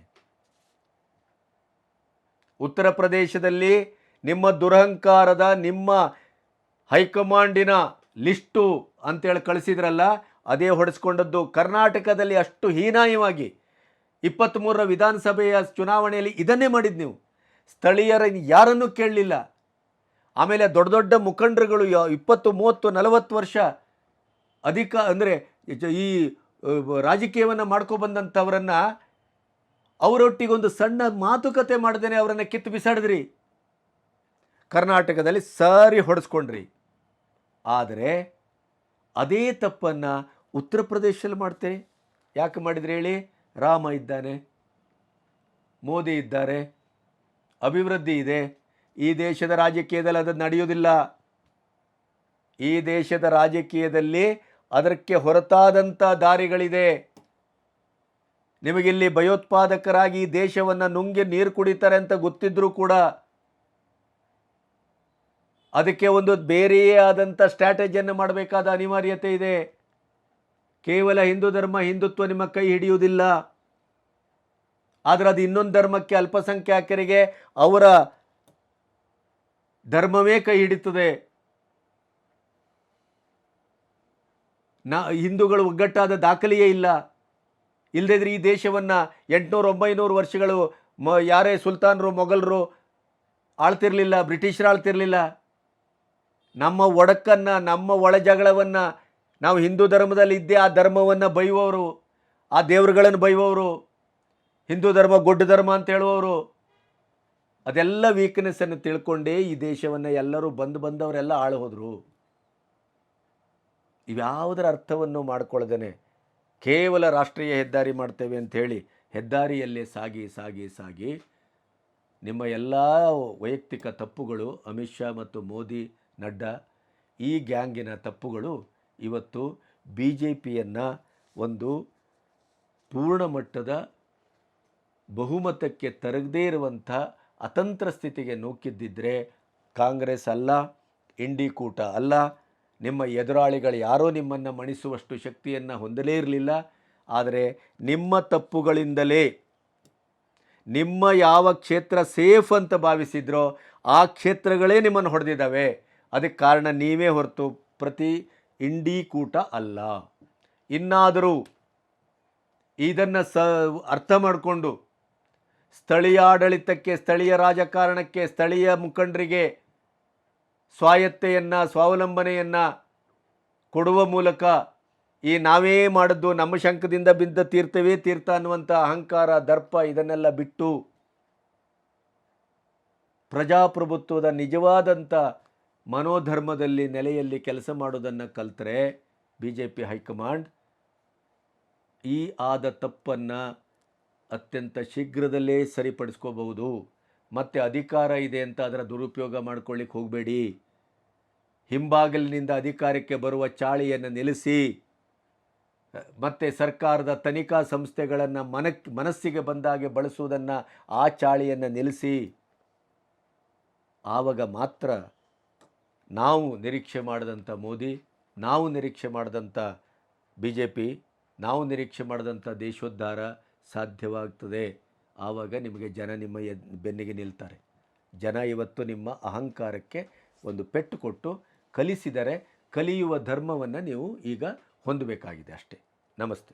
ಉತ್ತರ ಪ್ರದೇಶದಲ್ಲಿ ನಿಮ್ಮ ದುರಹಂಕಾರದ, ನಿಮ್ಮ ಹೈಕಮಾಂಡಿನ ಲಿಸ್ಟು ಅಂತೇಳಿ ಕಳಿಸಿದ್ರಲ್ಲ, ಅದೇ ಹೊಡೆಸ್ಕೊಂಡದ್ದು. ಕರ್ನಾಟಕದಲ್ಲಿ ಅಷ್ಟು ಹೀನಾಯವಾಗಿ 23ರ ವಿಧಾನಸಭೆಯ ಚುನಾವಣೆಯಲ್ಲಿ ಇದನ್ನೇ ಮಾಡಿದ್ದು ನೀವು. ಸ್ಥಳೀಯರ ಯಾರನ್ನೂ ಕೇಳಲಿಲ್ಲ. ಆಮೇಲೆ ದೊಡ್ಡ ದೊಡ್ಡ ಮುಖಂಡರುಗಳು 20, 30, 40 ವರ್ಷ ಅಂದರೆ ಈ ರಾಜಕೀಯವನ್ನು ಮಾಡ್ಕೊಬಂದಂಥವರನ್ನು ಅವರೊಟ್ಟಿಗೊಂದು ಸಣ್ಣ ಮಾತುಕತೆ ಮಾಡ್ದೇನೆ ಅವರನ್ನು ಕಿತ್ತು ಬಿಸಾಡಿದ್ರಿ. ಕರ್ನಾಟಕದಲ್ಲಿ ಸರಿ ಹೊಡೆಸ್ಕೊಂಡ್ರಿ. ಆದರೆ ಅದೇ ತಪ್ಪನ್ನು ಉತ್ತರ ಪ್ರದೇಶದಲ್ಲಿ ಮಾಡ್ತೀರಿ. ಯಾಕೆ ಮಾಡಿದ್ರಿ ಹೇಳಿ? ರಾಮ ಇದ್ದಾನೆ, ಮೋದಿ ಇದ್ದಾರೆ, ಅಭಿವೃದ್ಧಿ ಇದೆ. ಈ ದೇಶದ ರಾಜಕೀಯದಲ್ಲಿ ಅದು ನಡೆಯುವುದಿಲ್ಲ. ಈ ದೇಶದ ರಾಜಕೀಯದಲ್ಲಿ ಅದಕ್ಕೆ ಹೊರತಾದಂಥ ದಾರಿಗಳಿದೆ. ನಿಮಗಿಲ್ಲಿ ಭಯೋತ್ಪಾದಕರಾಗಿ ಈ ದೇಶವನ್ನು ನುಂಗಿ ನೀರು ಕುಡಿತಾರೆ ಅಂತ ಗೊತ್ತಿದ್ರೂ ಕೂಡ ಅದಕ್ಕೆ ಒಂದು ಬೇರೆಯೇ ಆದಂಥ ಸ್ಟ್ರಾಟಜಿಯನ್ನು ಮಾಡಬೇಕಾದ ಅನಿವಾರ್ಯತೆ ಇದೆ. ಕೇವಲ ಹಿಂದೂ ಧರ್ಮ, ಹಿಂದುತ್ವ ನಿಮ್ಮ ಕೈ ಹಿಡಿಯುವುದಿಲ್ಲ. ಆದರೆ ಅದು ಇನ್ನೊಂದು ಧರ್ಮಕ್ಕೆ, ಅಲ್ಪಸಂಖ್ಯಾತರಿಗೆ ಅವರ ಧರ್ಮವೇ ಕೈ ಹಿಡಿಯುತ್ತದೆ. ಹಿಂದೂಗಳು ಒಗ್ಗಟ್ಟಾದ ದಾಖಲೆಯೇ ಇಲ್ಲ. ಇಲ್ಲದಿದ್ರೆ ಈ ದೇಶವನ್ನು 800-900 ವರ್ಷಗಳು ಯಾರೇ ಸುಲ್ತಾನರು, ಮೊಘಲರು ಆಳ್ತಿರಲಿಲ್ಲ, ಬ್ರಿಟಿಷರು ಆಳ್ತಿರಲಿಲ್ಲ. ನಮ್ಮ ಒಡಕನ್ನು, ನಮ್ಮ ಒಳ ಜಗಳವನ್ನು ನಾವು ಹಿಂದೂ ಧರ್ಮದಲ್ಲಿ ಇದ್ದೇ ಆ ಧರ್ಮವನ್ನು ಬೈಯುವವರು, ಆ ದೇವರುಗಳನ್ನು ಬೈಯುವವರು, ಹಿಂದೂ ಧರ್ಮ ಗೊಡ್ಡ ಧರ್ಮ ಅಂತ ಹೇಳುವವರು, ಅದೆಲ್ಲ ವೀಕ್ನೆಸ್ಸನ್ನು ತಿಳ್ಕೊಂಡೇ ಈ ದೇಶವನ್ನು ಎಲ್ಲರೂ ಬಂದವರೆಲ್ಲ ಆಳು ಹೋದರು. ಇವ್ಯಾವುದರ ಅರ್ಥವನ್ನು ಮಾಡ್ಕೊಳ್ಳದೇನೆ ಕೇವಲ ರಾಷ್ಟ್ರೀಯ ಹೆದ್ದಾರಿ ಮಾಡ್ತೇವೆ ಅಂಥೇಳಿ ಹೆದ್ದಾರಿಯಲ್ಲೇ ಸಾಗಿ ಸಾಗಿ ಸಾಗಿ ನಿಮ್ಮ ಎಲ್ಲ ವೈಯಕ್ತಿಕ ತಪ್ಪುಗಳು, ಅಮಿತ್ ಶಾ ಮತ್ತು ಮೋದಿ, ನಡ್ಡಾ ಈ ಗ್ಯಾಂಗಿನ ತಪ್ಪುಗಳು ಇವತ್ತು BJPಯನ್ನು ಒಂದು ಪೂರ್ಣ ಮಟ್ಟದ ಬಹುಮತಕ್ಕೆ ತರಗದೇ ಇರುವಂಥ ಅತಂತ್ರ ಸ್ಥಿತಿಗೆ ನೂಕಿದ್ದಿದ್ದರೆ ಕಾಂಗ್ರೆಸ್ ಅಲ್ಲ, ND ಕೂಟ ಅಲ್ಲ, ನಿಮ್ಮ ಎದುರಾಳಿಗಳು ಯಾರೋ ನಿಮ್ಮನ್ನು ಮಣಿಸುವಷ್ಟು ಶಕ್ತಿಯನ್ನು ಹೊಂದಲೇ ಇರಲಿಲ್ಲ. ಆದರೆ ನಿಮ್ಮ ತಪ್ಪುಗಳಿಂದಲೇ ನಿಮ್ಮ ಯಾವ ಕ್ಷೇತ್ರ ಸೇಫ್ ಅಂತ ಭಾವಿಸಿದ್ರೋ ಆ ಕ್ಷೇತ್ರಗಳೇ ನಿಮ್ಮನ್ನು ಹೊಡೆದಿದ್ದಾವೆ. ಅದಕ್ಕೆ ಕಾರಣ ನೀವೇ ಹೊರತು ಪ್ರತಿ ND ಕೂಟ ಅಲ್ಲ. ಇನ್ನಾದರೂ ಇದನ್ನು ಅರ್ಥ ಮಾಡಿಕೊಂಡು ಸ್ಥಳೀಯ ಆಡಳಿತಕ್ಕೆ, ಸ್ಥಳೀಯ ರಾಜಕಾರಣಕ್ಕೆ, ಸ್ಥಳೀಯ ಮುಖಂಡರಿಗೆ ಸ್ವಾಯತ್ತೆಯನ್ನು, ಸ್ವಾವಲಂಬನೆಯನ್ನು ಕೊಡುವ ಮೂಲಕ ಈ ನಾವೇ ಮಾಡಿದ್ದು, ನಮ್ಮ ಶಂಕದಿಂದ ಬಿದ್ದ ತೀರ್ಥವೇ ತೀರ್ಥ ಅನ್ನುವಂಥ ಅಹಂಕಾರ, ದರ್ಪ ಇದನ್ನೆಲ್ಲ ಬಿಟ್ಟು ಪ್ರಜಾಪ್ರಭುತ್ವದ ನಿಜವಾದಂಥ ಮನೋಧರ್ಮದಲ್ಲಿ ನೆಲೆಯಲ್ಲಿ ಕೆಲಸ ಮಾಡೋದನ್ನು ಕಲ್ತರೆ BJP ಹೈಕಮಾಂಡ್ ಈ ಆದ ತಪ್ಪನ್ನು ಅತ್ಯಂತ ಶೀಘ್ರದಲ್ಲೇ ಸರಿಪಡಿಸ್ಕೋಬಹುದು. ಮತ್ತು ಅಧಿಕಾರ ಇದೆ ಅಂತ ಅದರ ದುರುಪಯೋಗ ಮಾಡ್ಕೊಳ್ಳಿಕ್ಕೆ ಹೋಗಬೇಡಿ. ಹಿಂಬಾಗಿಲಿನಿಂದ ಅಧಿಕಾರಕ್ಕೆ ಬರುವ ಚಾಳಿಯನ್ನು ನಿಲ್ಲಿಸಿ, ಮತ್ತು ಸರ್ಕಾರದ ತನಿಖಾ ಸಂಸ್ಥೆಗಳನ್ನು ಮನಸ್ಸಿಗೆ ಬಂದಾಗೆ ಬಳಸುವುದನ್ನು, ಆ ಚಾಳಿಯನ್ನು ನಿಲ್ಲಿಸಿ. ಆವಾಗ ಮಾತ್ರ ನಾವು ನಿರೀಕ್ಷೆ ಮಾಡಿದಂಥ ಮೋದಿ, ನಾವು ನಿರೀಕ್ಷೆ ಮಾಡಿದಂಥ BJP, ನಾವು ನಿರೀಕ್ಷೆ ಮಾಡಿದಂಥ ದೇಶೋದ್ಧಾರ ಸಾಧ್ಯವಾಗ್ತದೆ. ಆವಾಗ ನಿಮಗೆ ಜನ ನಿಮ್ಮ ಬೆನ್ನಿಗೆ ನಿಲ್ತಾರೆ. ಜನ ಇವತ್ತು ನಿಮ್ಮ ಅಹಂಕಾರಕ್ಕೆ ಒಂದು ಪೆಟ್ಟು ಕೊಟ್ಟು ಕಲಿಸಿದರೆ, ಕಲಿಯುವ ಧರ್ಮವನ್ನು ನೀವು ಈಗ ಹೊಂದಬೇಕಾಗಿದೆ ಅಷ್ಟೇ. ನಮಸ್ತೆ.